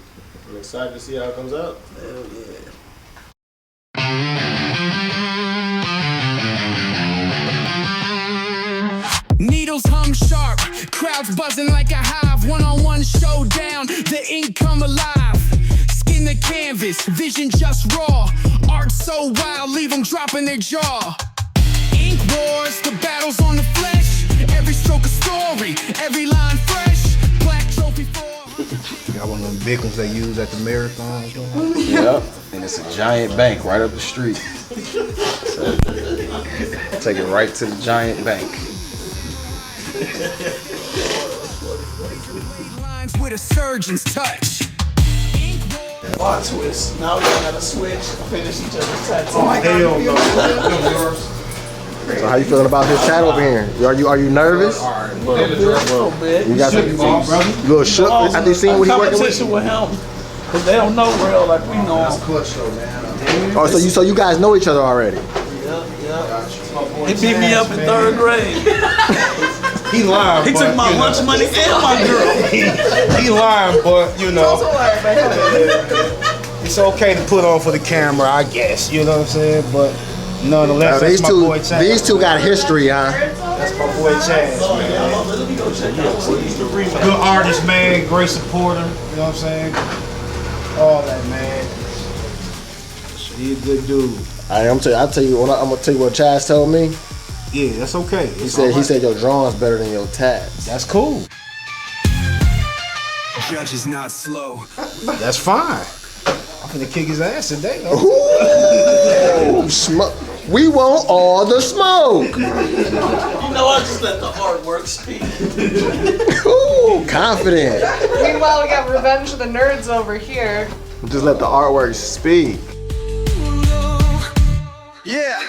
I'm excited to see how it comes out. Hell yeah. Needles hum sharp, crowds buzzing like a hive. One-on-one showdown, the ink come alive. Skin the canvas, vision just raw. Art so wild, leave them dropping their jaw. Ink wars, the battles on the flesh. Every stroke a story, every line fresh. Black trophy for. Got one of them big ones they use at the marathons. Yep. And it's a giant bank right up the street. So, take it right to the giant bank. Lines with a surgeon's touch. Bar twist. Now we gotta switch, finish each other's tattoo. Hell no. So how you feeling about this chat over here? Are you nervous? A little bit. You got some, you a little shook after you seen what he working with? Competition with him, cause they don't know real like we know him. Clutch though, man. Oh, so you guys know each other already? Yeah. He beat me up in 3rd grade. He lying. He but, took my you know, lunch money and my girl. he lying, but you know, it's okay to put on for the camera, I guess. You know what I'm saying? But nonetheless, that's my boy Chaz. These two got history, huh? That's my boy Chaz, man. Let me go check out the remake. Good artist, man. Great supporter. You know what I'm saying? All that, man. He a good dude. I'm gonna tell you what Chaz told me. Yeah, that's okay. He said your drawing's better than your tats. That's cool. Judge is not slow. That's fine. I'm finna kick his ass today. Ooh, smoke. We want all the smoke. You know, I just let the artwork speak. Ooh, confident. Meanwhile, we got Revenge of the Nerds over here. Just let the artwork speak. Yeah.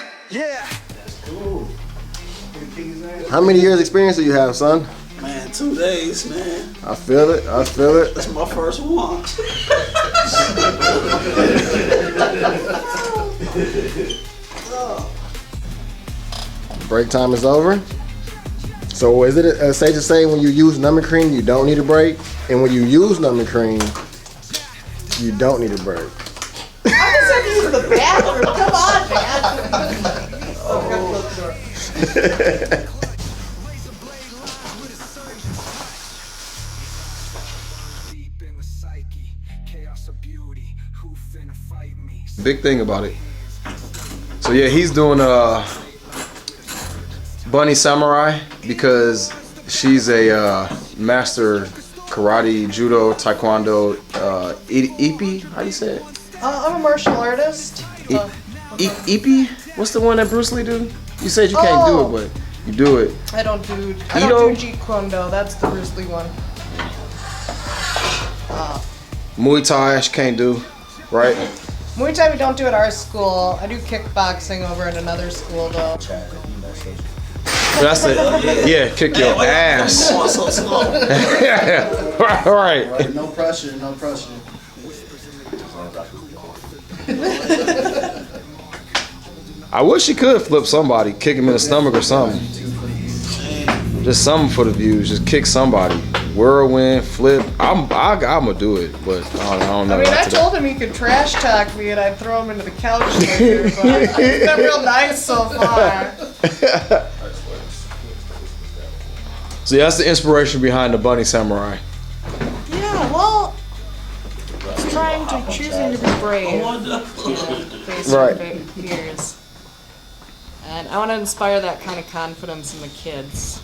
How many years experience do you have, son? Man, 2 days, man. I feel it. That's my first one. Break time is over. So is it safe to say when you use numbing cream, you don't need a break? And when you use numbing cream, you don't need a break? I just have to use the bathroom. Come on, man. Big thing about it. So yeah, he's doing Bunny Samurai because she's a master karate, judo, taekwondo, Ippy. How do you say it? I'm a martial artist. Ippy? What's the one that Bruce Lee do? You said you can't do it, but you do it. I don't do Jeet Kune Do. That's the Bruce Lee one. Muay Thai, she can't do, right? Muay Thai we don't do at our school. I do kickboxing over at another school though. That's it. Yeah, kick your ass. Right. No pressure, no pressure. I wish he could flip somebody, kick him in the stomach or something. Just something for the views. Just kick somebody. Whirlwind, flip. I'm gonna do it, but I don't know. I mean, I told him he could trash talk me and I'd throw him into the couch later, but he's been real nice so far. So that's the inspiration behind the Bunny Samurai. Yeah, well, it's trying to choosing to be brave. Right. Years. And I want to inspire that kind of confidence in the kids.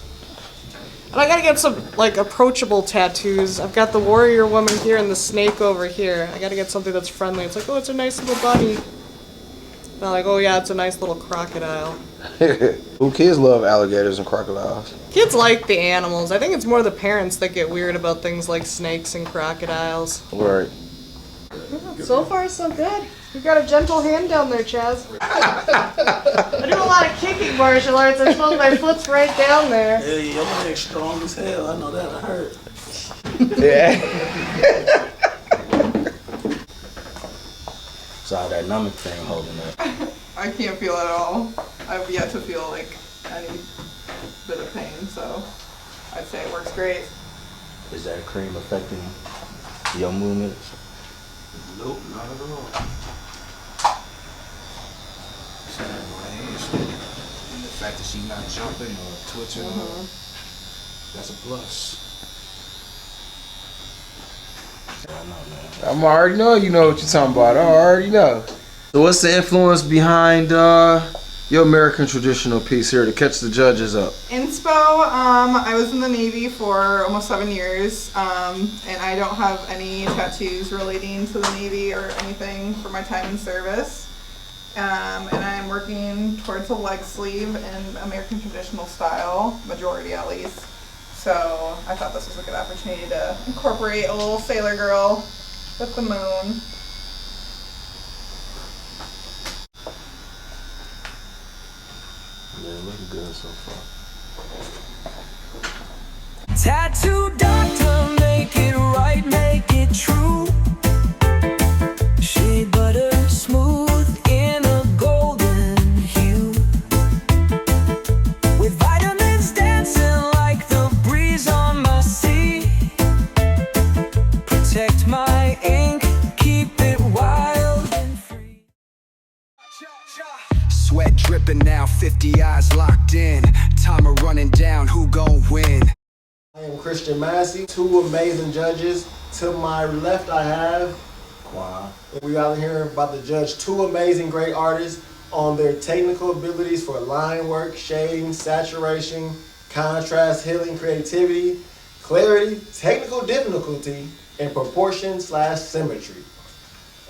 And I gotta get some, like, approachable tattoos. I've got the warrior woman here and the snake over here. I gotta get something that's friendly. It's like, oh, it's a nice little bunny. Not like, oh yeah, it's a nice little crocodile. Ooh, kids love alligators and crocodiles. Kids like the animals. I think it's more the parents that get weird about things like snakes and crocodiles. Right. So far, so good. You've got a gentle hand down there, Chaz. I do a lot of kicking martial arts. I suppose my foot's right down there. Hey, your leg's strong as hell. I know that'll hurt. Yeah. So that numbing thing holding up. I can't feel it at all. I've yet to feel like any bit of pain, so I'd say it works great. Is that cream affecting your movements? Nope, not at all. And the fact that she's not jumping or twitching, that's a plus. I already know you know what you're talking about. I already know. So what's the influence behind your American traditional piece here to catch the judges up? Inspo, I was in the Navy for almost 7 years, and I don't have any tattoos relating to the Navy or anything for my time in service. And I'm working towards a leg sleeve in American traditional style, majority at least. So I thought this was a good opportunity to incorporate a little sailor girl with the moon. Yeah, looking good so far. Tattoo doctor, make it right, make it true. Shea butter smooth in a golden hue, with vitamins dancing like the breeze on my sea. Protect my ink, keep it wild and free. Sweat dripping now, 50 eyes locked in. Timer running down, who gon' win? I am Christian Massey, 2 amazing judges. To my left I have Quan. We out here about to judge 2 amazing great artists on their technical abilities for line work, shading, saturation, contrast, healing, creativity, clarity, technical difficulty, and proportion/symmetry.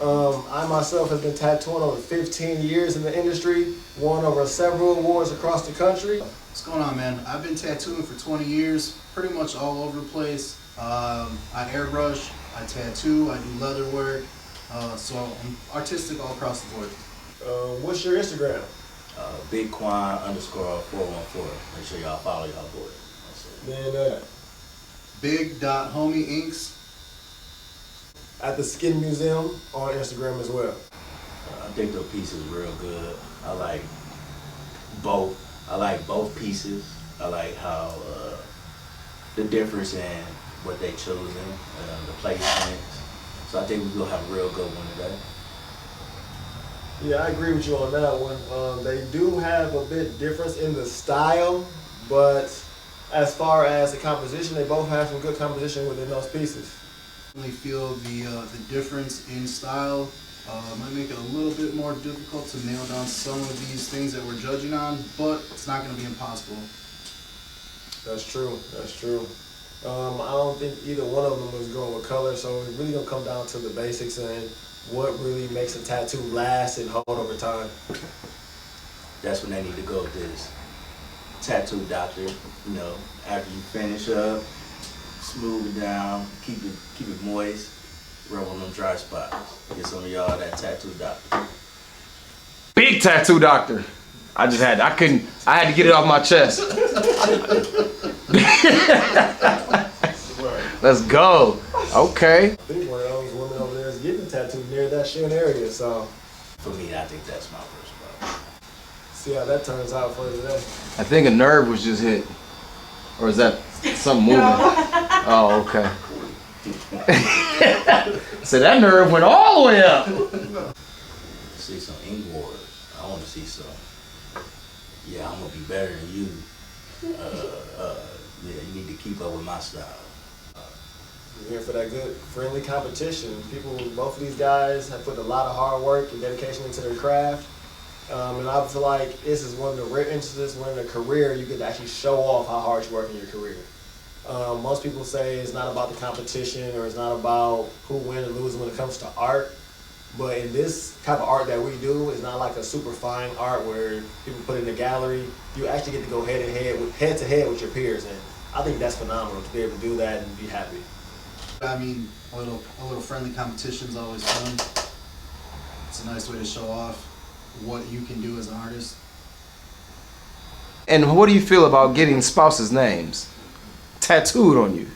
I myself have been tattooing over 15 years in the industry, won over several awards across the country. What's going on, man? I've been tattooing for 20 years, pretty much all over the place. I airbrush, I tattoo, I do leather work, so I'm artistic all across the board. What's your Instagram? BigQuan_414. Make sure y'all follow y'all boy. Then Big.homie inks. At the Skin Museum on Instagram as well. I think the piece is real good. I like both. I like both pieces. I like how the difference in what they chosen, the placements. So I think we're gonna have a real good one today. Yeah, I agree with you on that one. They do have a bit difference in the style, but as far as the composition, they both have some good composition within those pieces. I feel the difference in style might make it a little bit more difficult to nail down some of these things that we're judging on, but it's not going to be impossible. That's true. That's true. I don't think either one of them is going with color, so it's really gonna come down to the basics and what really makes a tattoo last and hold over time. That's when they need to go with this tattoo doctor. You know, after you finish up, smooth it down, keep it moist, rub on them dry spots. Get some of y'all that tattoo doctor. Big tattoo doctor. I had to get it off my chest. Let's go. Okay. I think one of those women over there is getting tattooed near that shin area, so. For me, I think that's my first spot. See how that turns out for today. I think a nerve was just hit. Or is that something moving? Oh, okay. So that nerve went all the way up. See some ink wars. I want to see some. Yeah, I'm gonna be better than you. Yeah, you need to keep up with my style. We're here for that good, friendly competition. Both of these guys have put a lot of hard work and dedication into their craft. And I feel like this is one of the rare instances where in a career you get to actually show off how hard you work in your career. Most people say it's not about the competition or it's not about who wins or loses when it comes to art. But in this type of art that we do, it's not like a super fine art where people put it in a gallery. You actually get to go head to head with your peers, and I think that's phenomenal to be able to do that and be happy. I mean, a little friendly competition is always fun. It's a nice way to show off what you can do as an artist. And what do you feel about getting spouses' names tattooed on you?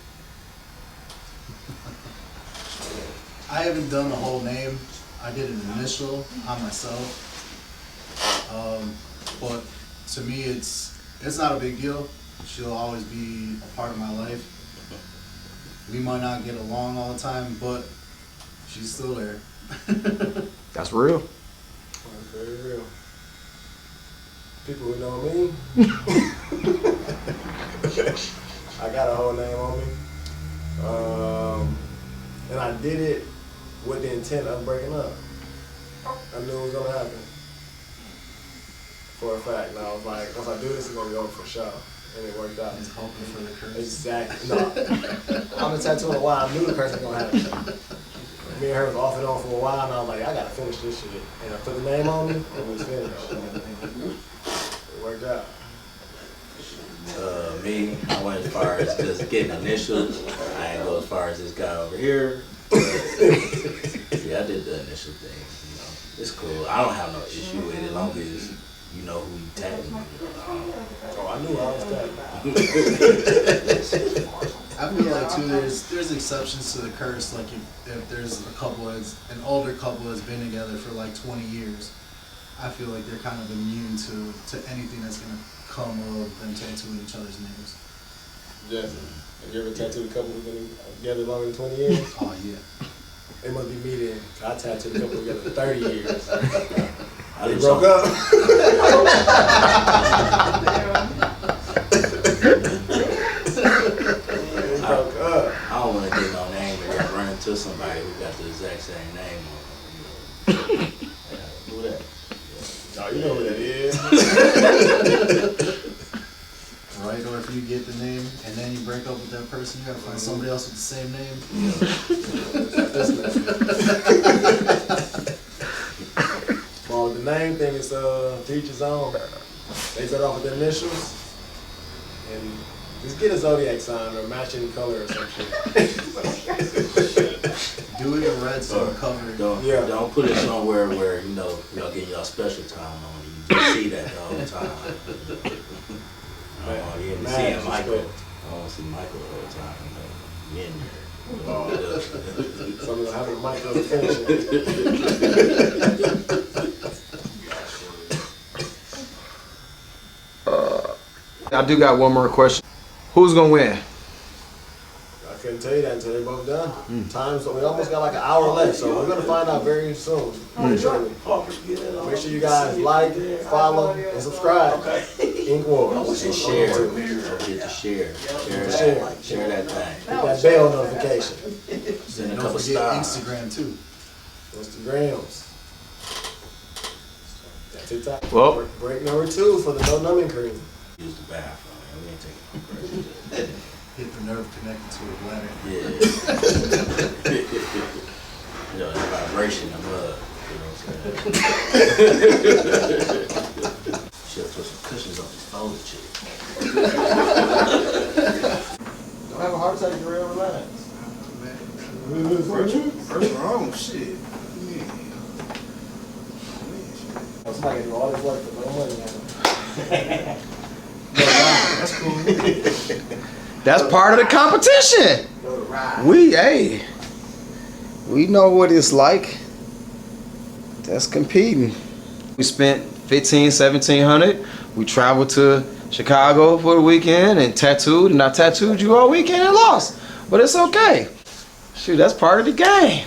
I haven't done the whole name. I did an initial on myself. But to me, it's not a big deal. She'll always be a part of my life. We might not get along all the time, but she's still there. That's real. That's very real. People who know me, I got a whole name on me. And I did it with the intent of breaking up. I knew it was gonna happen. For a fact. And I was like, once I do this, it's gonna be over for sure. And it worked out. It's hoping for the curse. Exactly. No. I've been tattooing a while. I knew the curse was gonna happen. Me and her was off and on for a while, and I was like, I gotta finish this shit. And I put the name on me, and it was finished. It worked out. Me, I went as far as just getting initials. I ain't go as far as this guy over here. Yeah, I did the initial thing. You know, it's cool. I don't have no issue with it as long as you know who you tagging. Oh, I knew I was tagging. I feel like too, there's exceptions to the curse. Like if there's a couple an older couple that's been together for like 20 years, I feel like they're kind of immune to anything that's gonna come of them tattooing each other's names. Jesse, have you ever tattooed a couple who've been together longer than 20 years? Oh yeah. It must be me then. I tattooed a couple together 30 years. I They broke up. I don't want to get no name and just run into somebody who got the exact same name on them. Who that? Oh, you know who that is. Right, or if you get the name and then you break up with that person, you gotta find somebody else with the same name. Well, the name thing is to each his own. They start off with the initials and just get a zodiac sign or matching color or some shit. Do it in red so cover. Don't put it somewhere where you know y'all getting y'all special time on. You just see that the whole time. I don't want to see Michael. I don't want to see Michael the whole time. You know, in there. Something having a Michael finish. I do got one more question. Who's gonna win? I couldn't tell you that until they're both done. Times we almost got like an hour left, so we're gonna find out very soon. Shortly. Make sure you guys like, follow, and subscribe. Ink Wars. And share. Don't forget to share. Share that thing. Hit that bell notification. Send a Don't couple forget stars. Instagram too. Instagrams. TikTok. Well. Break number 2 for the no numbing cream. Use the bathroom. We ain't taking no break. Hit the nerve connected to a bladder. Yeah. You know, that vibration of love. You know what I'm saying? Should put some cushions on this folded chick. Don't have a heart attack, you're real relax. First wrong shit. Somebody can do all this work for no money now. That's cool. That's part of the competition. We know what it's like. That's competing. We spent $1,500-1,700. We traveled to Chicago for the weekend and tattooed, and I tattooed you all weekend and lost. But it's okay. Shoot, that's part of the game.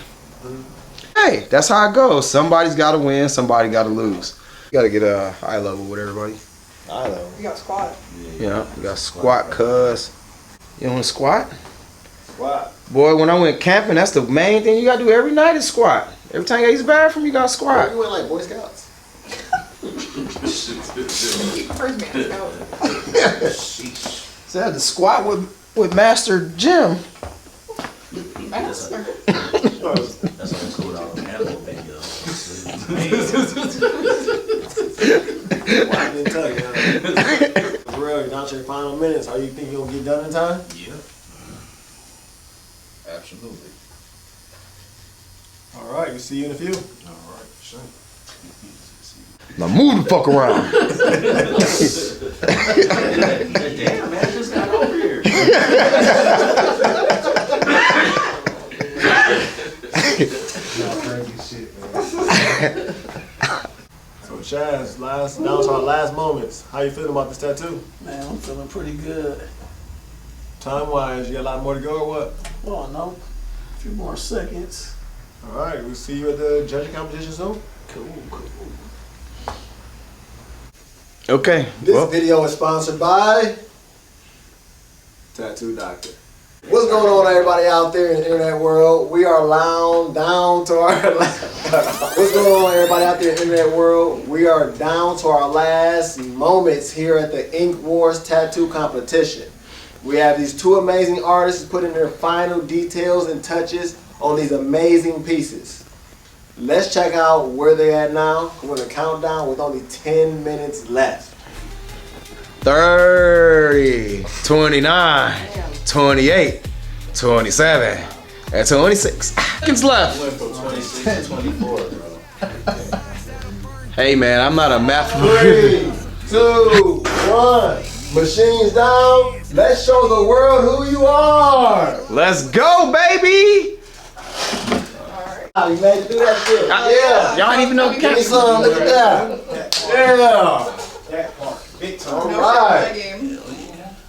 Hey, that's how it goes. Somebody's got to win, somebody got to lose. You got to get a high level with everybody. High level. You got squat. Yeah, you got squat, cuz. You want to squat? Squat. Boy, when I went camping, that's the main thing you got to do every night is squat. Every time you use the bathroom, you got to squat. You went like Boy Scouts. First man scout. So I had to squat with Master Jim. Master. That's why it's cool all the animal videos. Well, I didn't tell you. Bro, you're not your final minutes. How you think you'll get done in time? Yeah. Absolutely. All right, we'll see you in a few. All right, for sure. Now move the fuck around. Damn, man, I just got over here. So Chaz, down to our last moments. How you feeling about this tattoo? Man, I'm feeling pretty good. Time-wise, you got a lot more to go or what? Well, no, a few more seconds. All right, we'll see you at the judging competition soon. Cool. Okay. This video is sponsored by Tattoo Doctor. What's going on, everybody out there in the internet world? We are down to our What's going on, everybody out there in the internet world? We are down to our last moments here at the Ink Wars Tattoo Competition. We have these two amazing artists putting their final details and touches on these amazing pieces. Let's check out where they're at now. We're going to count down with only 10 minutes left. 30, 29, 28, 27, and 26 seconds left. Went from 26 to 24, bro. Hey man, I'm not a math. 3, 2, 1. Machines down. Let's show the world who you are. Let's go, baby. You made it through that shit. Yeah. Y'all ain't even know Give me some. Look at that. Yeah. That part. Big time. All No right. game.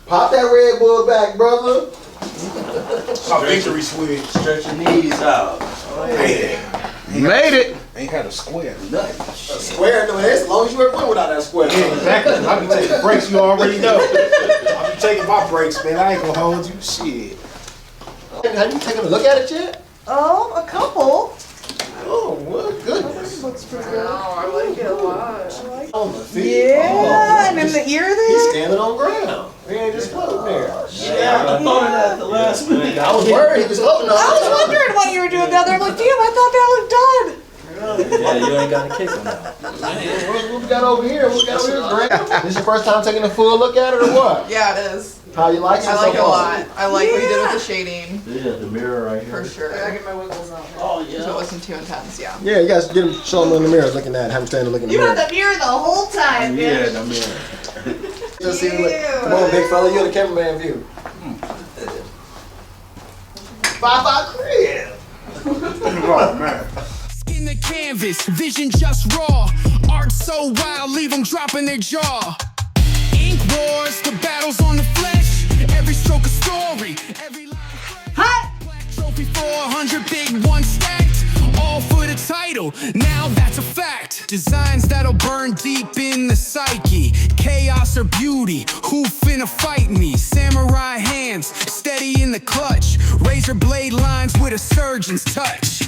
Pop that Red Bull back, brother. My victory switch. Stretch your knees out. You made it. Ain't had a square. A square doing this as long as you ever went without that square. Yeah, exactly. I be taking breaks, you already know. I be taking my breaks, man. I ain't gonna hold you. Shit. Have you taken a look at it yet? Oh, a couple. Oh, well, goodness. Looks pretty good. Oh, I like it a lot. On the feet. Yeah, and in the ear He's there. standing on ground. He ain't just floating there. Yeah, I thought of that the last week. I was worried he was floating on. I was wondering what you were doing down there. I'm like, damn, I thought that looked done. Yeah, you ain't got to kick him now. What we got over here? Graham? This your first time taking a full look at it or what? Yeah, it is. How you like it? I like it a lot. I like what you did with the shading. Yeah, the mirror right here. For sure. I get my wiggles out. Oh, So it wasn't too intense, yeah. Yeah, you guys get him, show him in the mirror looking at it. Have him stand and look in the You mirror. had the mirror the whole time, Yeah, bitch. the mirror. Just see him look. Come on, big fella, you're the cameraman view. Bye-bye, Chris. Oh, man. Skin the canvas, vision just raw. Art so wild, leave them dropping their jaw. Ink wars, the battles on the flesh. Every stroke a story, every line black trophy 400, big one stacked. All for the title, now that's a fact. Designs that'll burn deep in the psyche. Chaos or beauty, who finna fight me? Samurai hands, steady in the clutch. Razor blade lines with a surgeon's touch.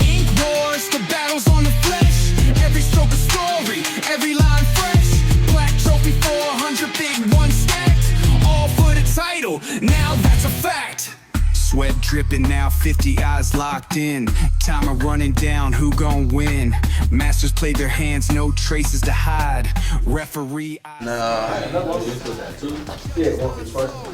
Ink wars, the battles on the flesh. Every stroke a story, every line fresh. Black trophy 400, big one stacked. All for the title, now that's a fact. Sweat dripping now, 50 eyes locked in. Timer running down, who gon' win? Masters played their hands, no traces to hide. Referee.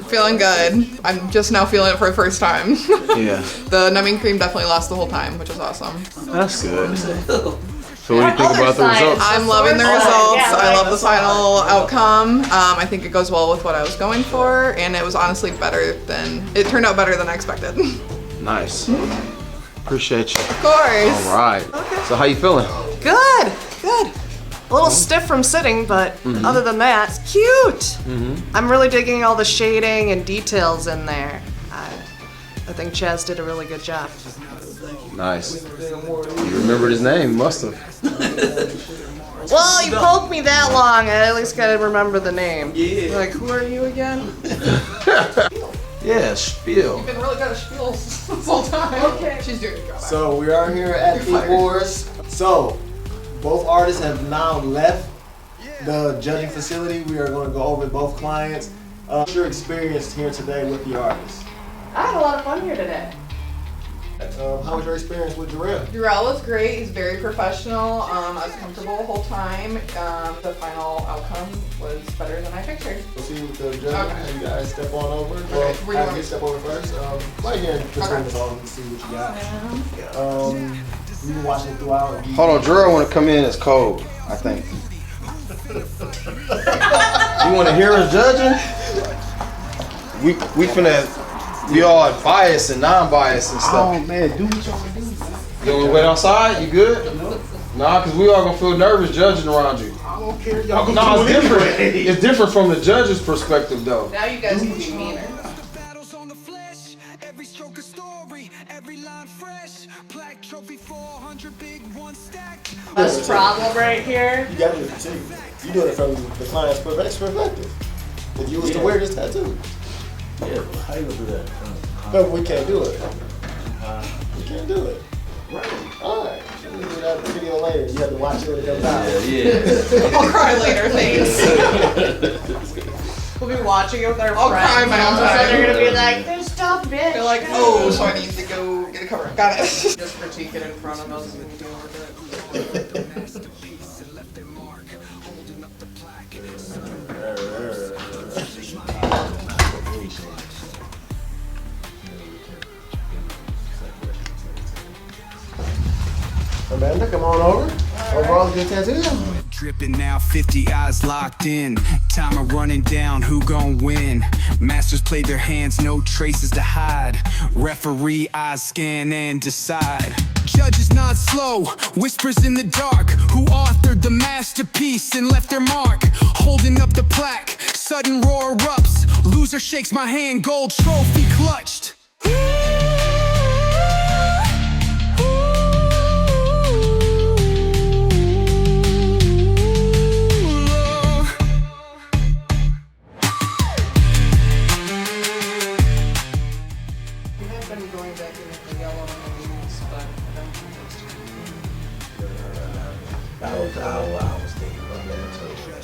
Feeling good. I'm just now feeling it for the first time. Yeah. The numbing cream definitely lasts the whole time, which is awesome. That's good. So what do you think about the results? I'm loving the results. I love the final outcome. I think it goes well with what I was going for, and it was honestly it turned out better than I expected. Nice. Appreciate you. Of course. All right. So how you feeling? Good, good. A little stiff from sitting, but other than that, it's cute. I'm really digging all the shading and details in there. I think Chaz did a really good job. Nice. You remembered his name, you must have. Well, you poked me that long, I at least gotta remember the name. Yeah. Like, who are you again? Yeah, Spiel. You've been really good at spiels this whole time. Okay. She's doing a good job. So we are here at Ink Wars. So both artists have now left the judging facility. We are going to go over both clients. What's your experience here today with the artists? I had a lot of fun here today. How was your experience with Jarrell? Jarrell was great. He's very professional. I was comfortable the whole time. The final outcome was better than I pictured. We'll see with the judge. Okay. You guys step on over. Okay. Well, Where you have want you me? step over first. Right here in between us all and see what you got. You've been watching it throughout. Hold on, Jarrell want to come in as cold, I think. You want to hear us judging? We finna be all biased and non-biased and stuff. Oh man, do what y'all do. You want to wait outside? You good? Nah, because we all gonna feel nervous judging around you. I don't care. Y'all gonna No, do it's it different. anyway. It's different from the judge's perspective, though. Now you guys can be meaner. Battles on the flesh, every stroke a story, every line fresh. Black trophy 400, big one stack. This problem right here. You got to do it too. You doing it from the client's perspective. If you was to wear this tattoo. Yeah, but how you gonna do that? But we can't do it. We can't do it. Right. Alright. We'll do that video later. You have to watch it when it comes out. Yeah. I'll cry later, thanks. We'll be watching it with our I'll friends. cry my own and time. they're gonna be like, "There's stop, bitch." They're like, oh, so I need to go get a cover. Got it. Just critique it in front of us and deal with it. Amanda, come on over. Overall, good tattoo. Dripping now, 50 eyes locked in. Timer running down, who gon' win? Masters played their hands, no traces to hide. Referee eyes scan and decide. Judges not slow, whispers in the dark. Who authored the masterpiece and left their mark? Holding up the plaque, sudden roar erupts. Loser shakes my hand, gold trophy clutched.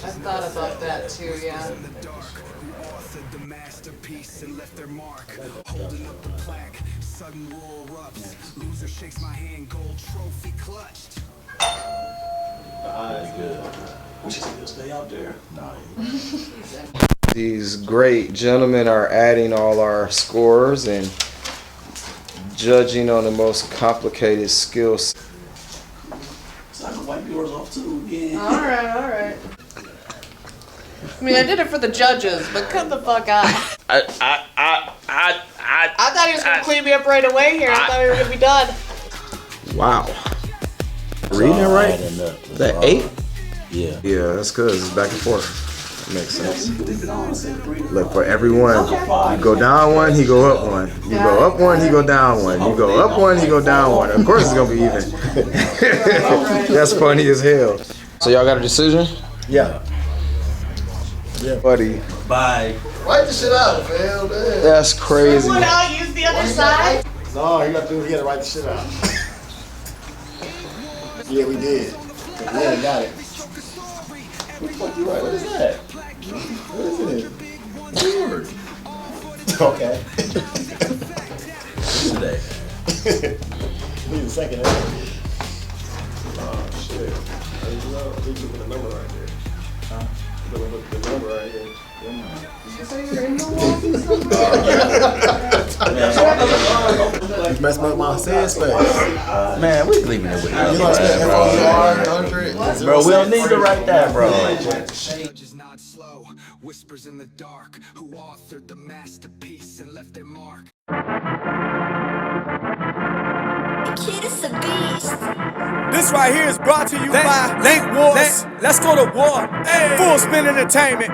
I thought about that too, yeah. The masterpiece and left their mark. Holding up the plaque, sudden roar erupts. Loser shakes my hand, gold trophy clutched. Good. We should still stay out there. These great gentlemen are adding all our scores and judging on the most complicated skills. So I can wipe yours off too again. Alright. I mean, I did it for the judges, but come the fuck out. I thought he was gonna clean me up right away here. I thought we were gonna be done. Wow. Reading it right? That 8? Yeah. Yeah, that's good. It's back and forth. Makes sense. Look, for everyone, you go down one, he go up one. You go up one, he go down one. You go up one, he go down one. Of course it's gonna be even. That's funny as hell. So y'all got a decision? Yeah. Yeah, buddy. Bye. Wipe the shit out, fam. That's crazy. Someone out, use the other side. No, he got to write the shit out. Yeah, we did. Yeah, we got it. What the fuck you write? What is that? What is it? Word. Okay. Today. Need a second. Oh shit. You put the number right there. Huh? The number right here. You messed up my sales space. Man, we leaving it with you. You know what I'm saying? Bro, we don't need to write that, bro. Change is not slow. Whispers in the dark. Who authored the masterpiece and left their mark? Kid is a beast. This right here is brought to you by Link Wars. Let's go to war. Hey. Full Spin Entertainment.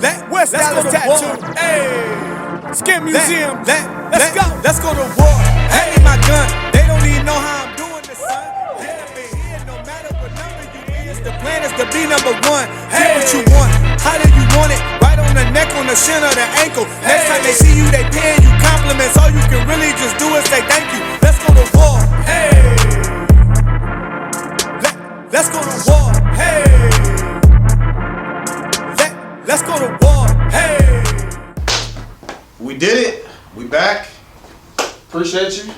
Let West Dallas Tattoo. Hey. Skin Museum. Let's go to war. Hand me my gun. They don't even know how I'm doing this, son. Yeah, I've been here no matter what number you is. The plan is to be number one. Get what you want. How do you want it? Right on the neck, on the shin, or the ankle. Next time they see you, they paying you compliments. All you can really just do is say thank you. Let's go to war. Hey. Let's go to war. Hey. Let's go to war. Hey. We did it. We back. Appreciate you.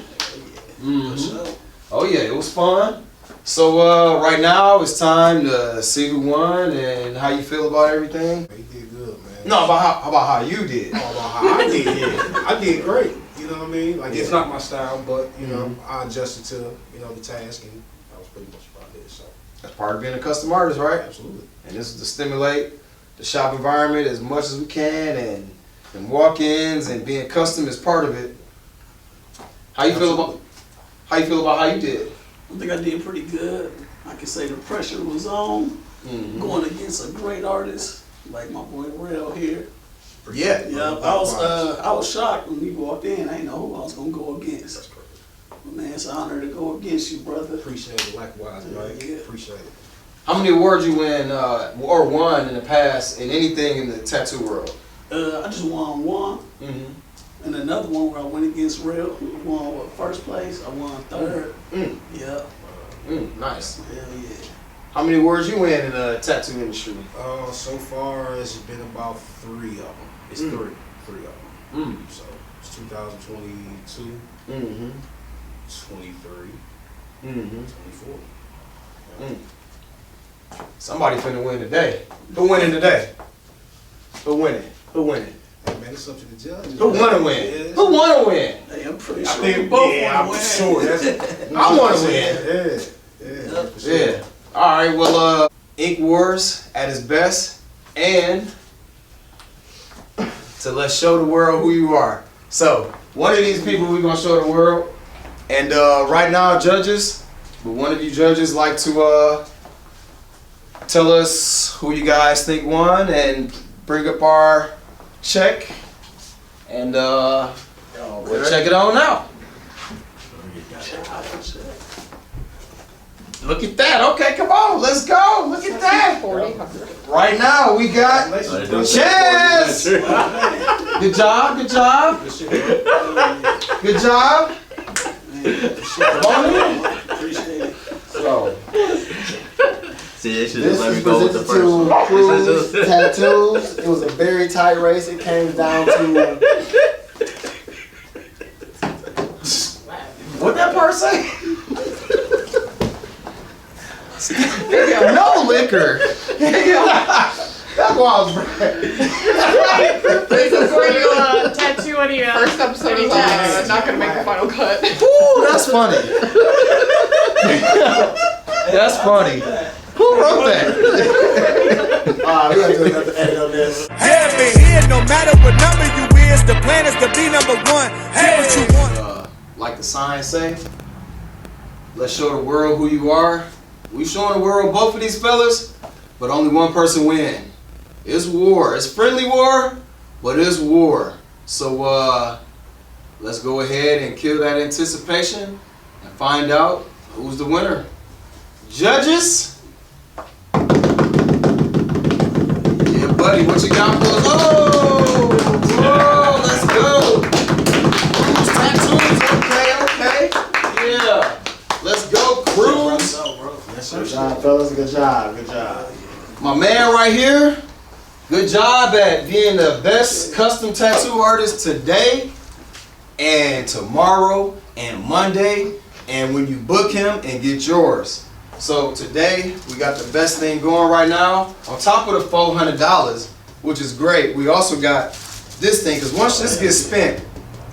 Oh yeah, it was fun. So right now it's time to see who won and how you feel about everything. You did good, man. No, about how you did. About how I did. Yeah, I did great. You know what I mean? Like it's not my style, but you know I adjusted to the task, and that was pretty much about it. So that's part of being a custom artist, right? Absolutely. And this is to stimulate the shop environment as much as we can, and walk-ins and being custom is part of it. How you feel about how you did? I think I did pretty good. I can say the pressure was on. Going against a great artist like my boy Rel here. Yeah. Yeah. I was shocked when he walked in. I didn't know who I was gonna go against. That's perfect. But man, it's an honor to go against you, brother. Appreciate it. Likewise, Mike. Yeah. Appreciate it. How many awards you win or won in the past in anything in the tattoo world? I just won one. And another one where I went against Rel, who won first place. I won third. Yeah. Nice. Hell yeah. How many awards you win in the tattoo industry? So far it's been about 3 of them. It's three of them. So it's 2022, 23, 24. Somebody finna win today. Who winning today? Who winning? Hey man, it's up to the judges. Who wanna win? Who wanna win? Hey, I'm pretty I sure think we both I'm won. sure. That's I wanna win. Yeah, for sure. Yeah. All right. Well, Ink Wars at its best, and to let's show the world who you are. So one of these people we're gonna show the world, and right now, judges, would one of you judges like to tell us who you guys think won and bring up our check, and we'll check it on out. Look at that. Okay, come on. Let's go. Look at that. Right now, we got Chaz. Good job. Good job. Good job. Appreciate it. So, See, they should This just let is me go with the presented first to one. Cruz Tattoos. It was a very tight race. It came down to what that part say? No liquor. That's why I was Before you tattoo any First episode is not gonna make the final cut. Ooh, that's funny. That's funny. Who wrote that? we gotta do another edit on this. Have been here no matter what number you is. The plan is to be number one. Get what you want. Like the sign say, let's show the world who you are. We showing the world both of these fellas, but only one person win. It's war. It's friendly war, but it's war. So let's go ahead and kill that anticipation and find out who's the winner. Judges. Yeah, buddy, what you got for us? Oh, let's go. Cruz tattoos. Okay. Yeah. Let's go, Cruz. Good job, fellas. Good job. My man right here. Good job at being the best custom tattoo artist today and tomorrow and Monday and when you book him and get yours. So today we got the best thing going right now. On top of the $400, which is great, we also got this thing, because once this gets spent,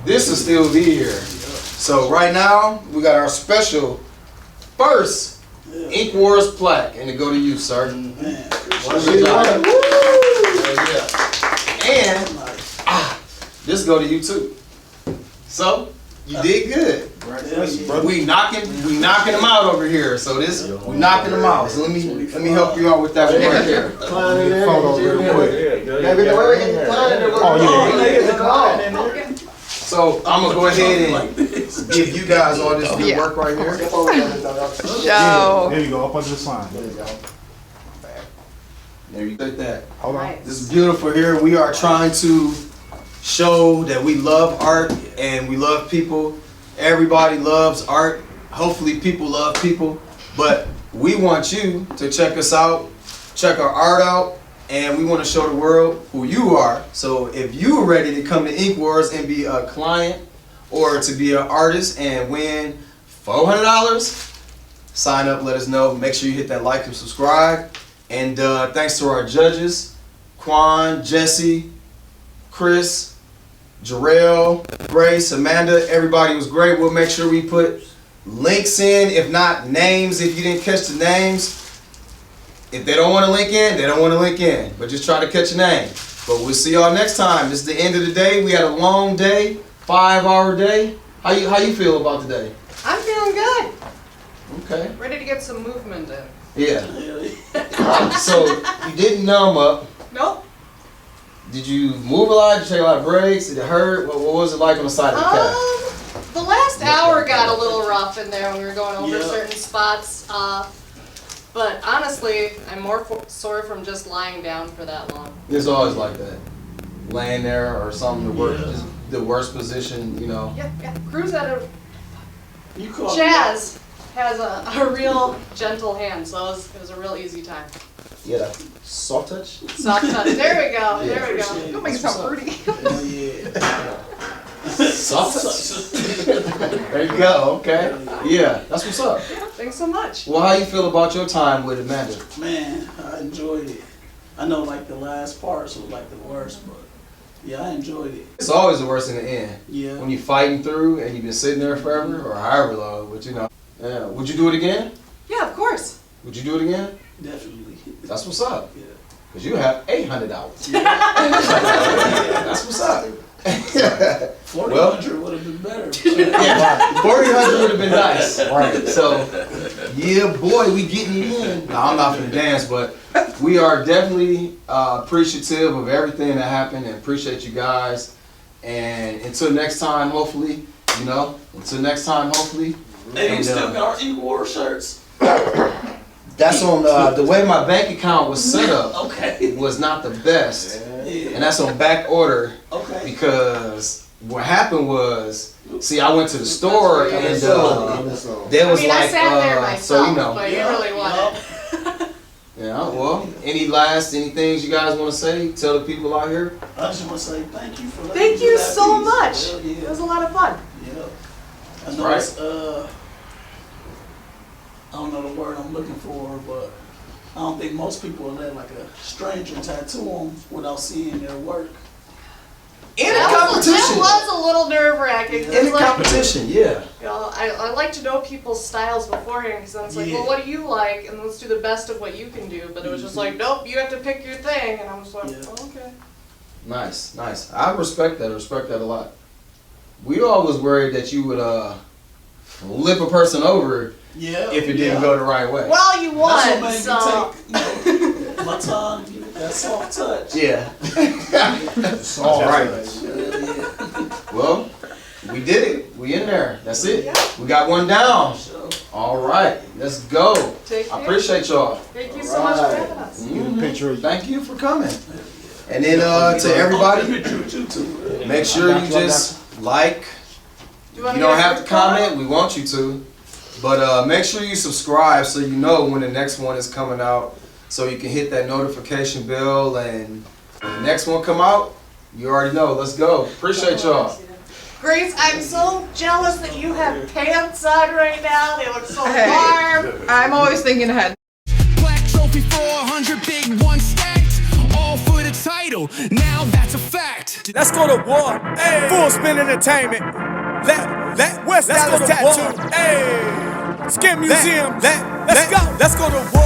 this will still be here. So right now we got our special first Ink Wars plaque, and it go to you, sir. Good job. And this go to you too. So you did good. We knocking them out over here. So we knocking them out. So let me help you out with that one right there. Photo real quick. So I'm gonna go ahead and give you guys all this good work right here. Show. There you go, up under the sign. There you go. There you go. Like that. Hold on. This is beautiful here. We are trying to show that we love art and we love people. Everybody loves art. Hopefully people love people. But we want you to check us out, check our art out, and we want to show the world who you are. So if you're ready to come to Ink Wars and be a client or to be an artist and win $400, sign up, let us know. Make sure you hit that like and subscribe. And thanks to our judges, Quan, Jesse, Chris, Jarrell, Grace, Amanda. Everybody was great. We'll make sure we put links in, if not names, if you didn't catch the names. If they don't want to link in, they don't want to link in. But just try to catch a name. But we'll see y'all next time. This is the end of the day. We had a long day, 5-hour day. How you feel about today? I'm feeling good. Okay. Ready to get some movement in. Yeah. So you didn't numb up. Nope. Did you move a lot? Did you take a lot of breaks? Did it hurt? What was it like on the side of the calf? The last hour got a little rough in there when we were going over certain spots. But honestly, I'm more sore from just lying down for that long. It's always like that. Laying there or something, just the worst position, you know. Yeah. Cruz had a... Jazz has a real gentle hand, so it was a real easy time. Yeah, soft touch? Soft touch. There we go. Yeah, There we go. Don't make it sound pretty. Soft touch. There you go. Okay. Yeah, that's what's up. Thanks so much. Well, how you feel about your time with Amanda? Man, I enjoyed it. I know like the last parts was like the worst, but yeah, I enjoyed it. It's always the worst in the end. Yeah. When you're fighting through and you've been sitting there forever or however long, but you know. Yeah. Would you do it again? Yeah, of course. Would you do it again? Definitely. That's what's up. Yeah. Because you have $800. That's what's up. 400 would have been better. Yeah, 400 would have been nice. Right. So, yeah, boy, we getting it in. No, I'm not gonna dance, but we are definitely appreciative of everything that happened and appreciate you guys. And until next time, hopefully, you know, And we still got our Ink War shirts. That's on the way my bank account was set up. Okay. Was not the best, and that's on back order. Okay. Because what happened was, see, I went to the store and there was I sat there myself, so you know. but you really wasn't. Yeah. Well, any things you guys want to say? Tell the people out here. I just want to say thank you for Thank you that so piece. much. Hell yeah. It was a lot of fun. Yeah. I know Right. it's, I don't know the word I'm looking for, but I don't think most people will let like a stranger tattoo them without seeing their work. In a That competition. was a little nerve-wracking. In a competition, yeah. You know, I like to know people's styles beforehand, because then it's like, Yeah. well, what do you like? And let's do the best of what you can do. But it was just like, nope, you have to pick your thing. And I'm just like, oh, okay. Nice. I respect that. I respect that a lot. We always worried that you would flip a person over Yeah. if it didn't go the right way. Well, you That's what won, made so. me take, my time. That soft touch. Yeah. All right. Well, we did it. We in there. That's it. We got one down. All right. Let's go. Take I care. appreciate y'all. Thank you so much for having us. Thank you for coming. And then to everybody, make sure you just like. You don't have to comment. We want you to. But make sure you subscribe so you know when the next one is coming out. So you can hit that notification bell, and when the next one come out, you already know. Let's go. Appreciate y'all. Grace, I'm so jealous that you have pants on right now. They look so Hey, warm. I'm always thinking ahead. Black trophy for 100, big one stacked. All for the title, now that's a fact. Let's go to war. Hey. Full spin entertainment. Let West Dallas Tattoo. Hey. Skin Museum. Let's go. Let's go to war.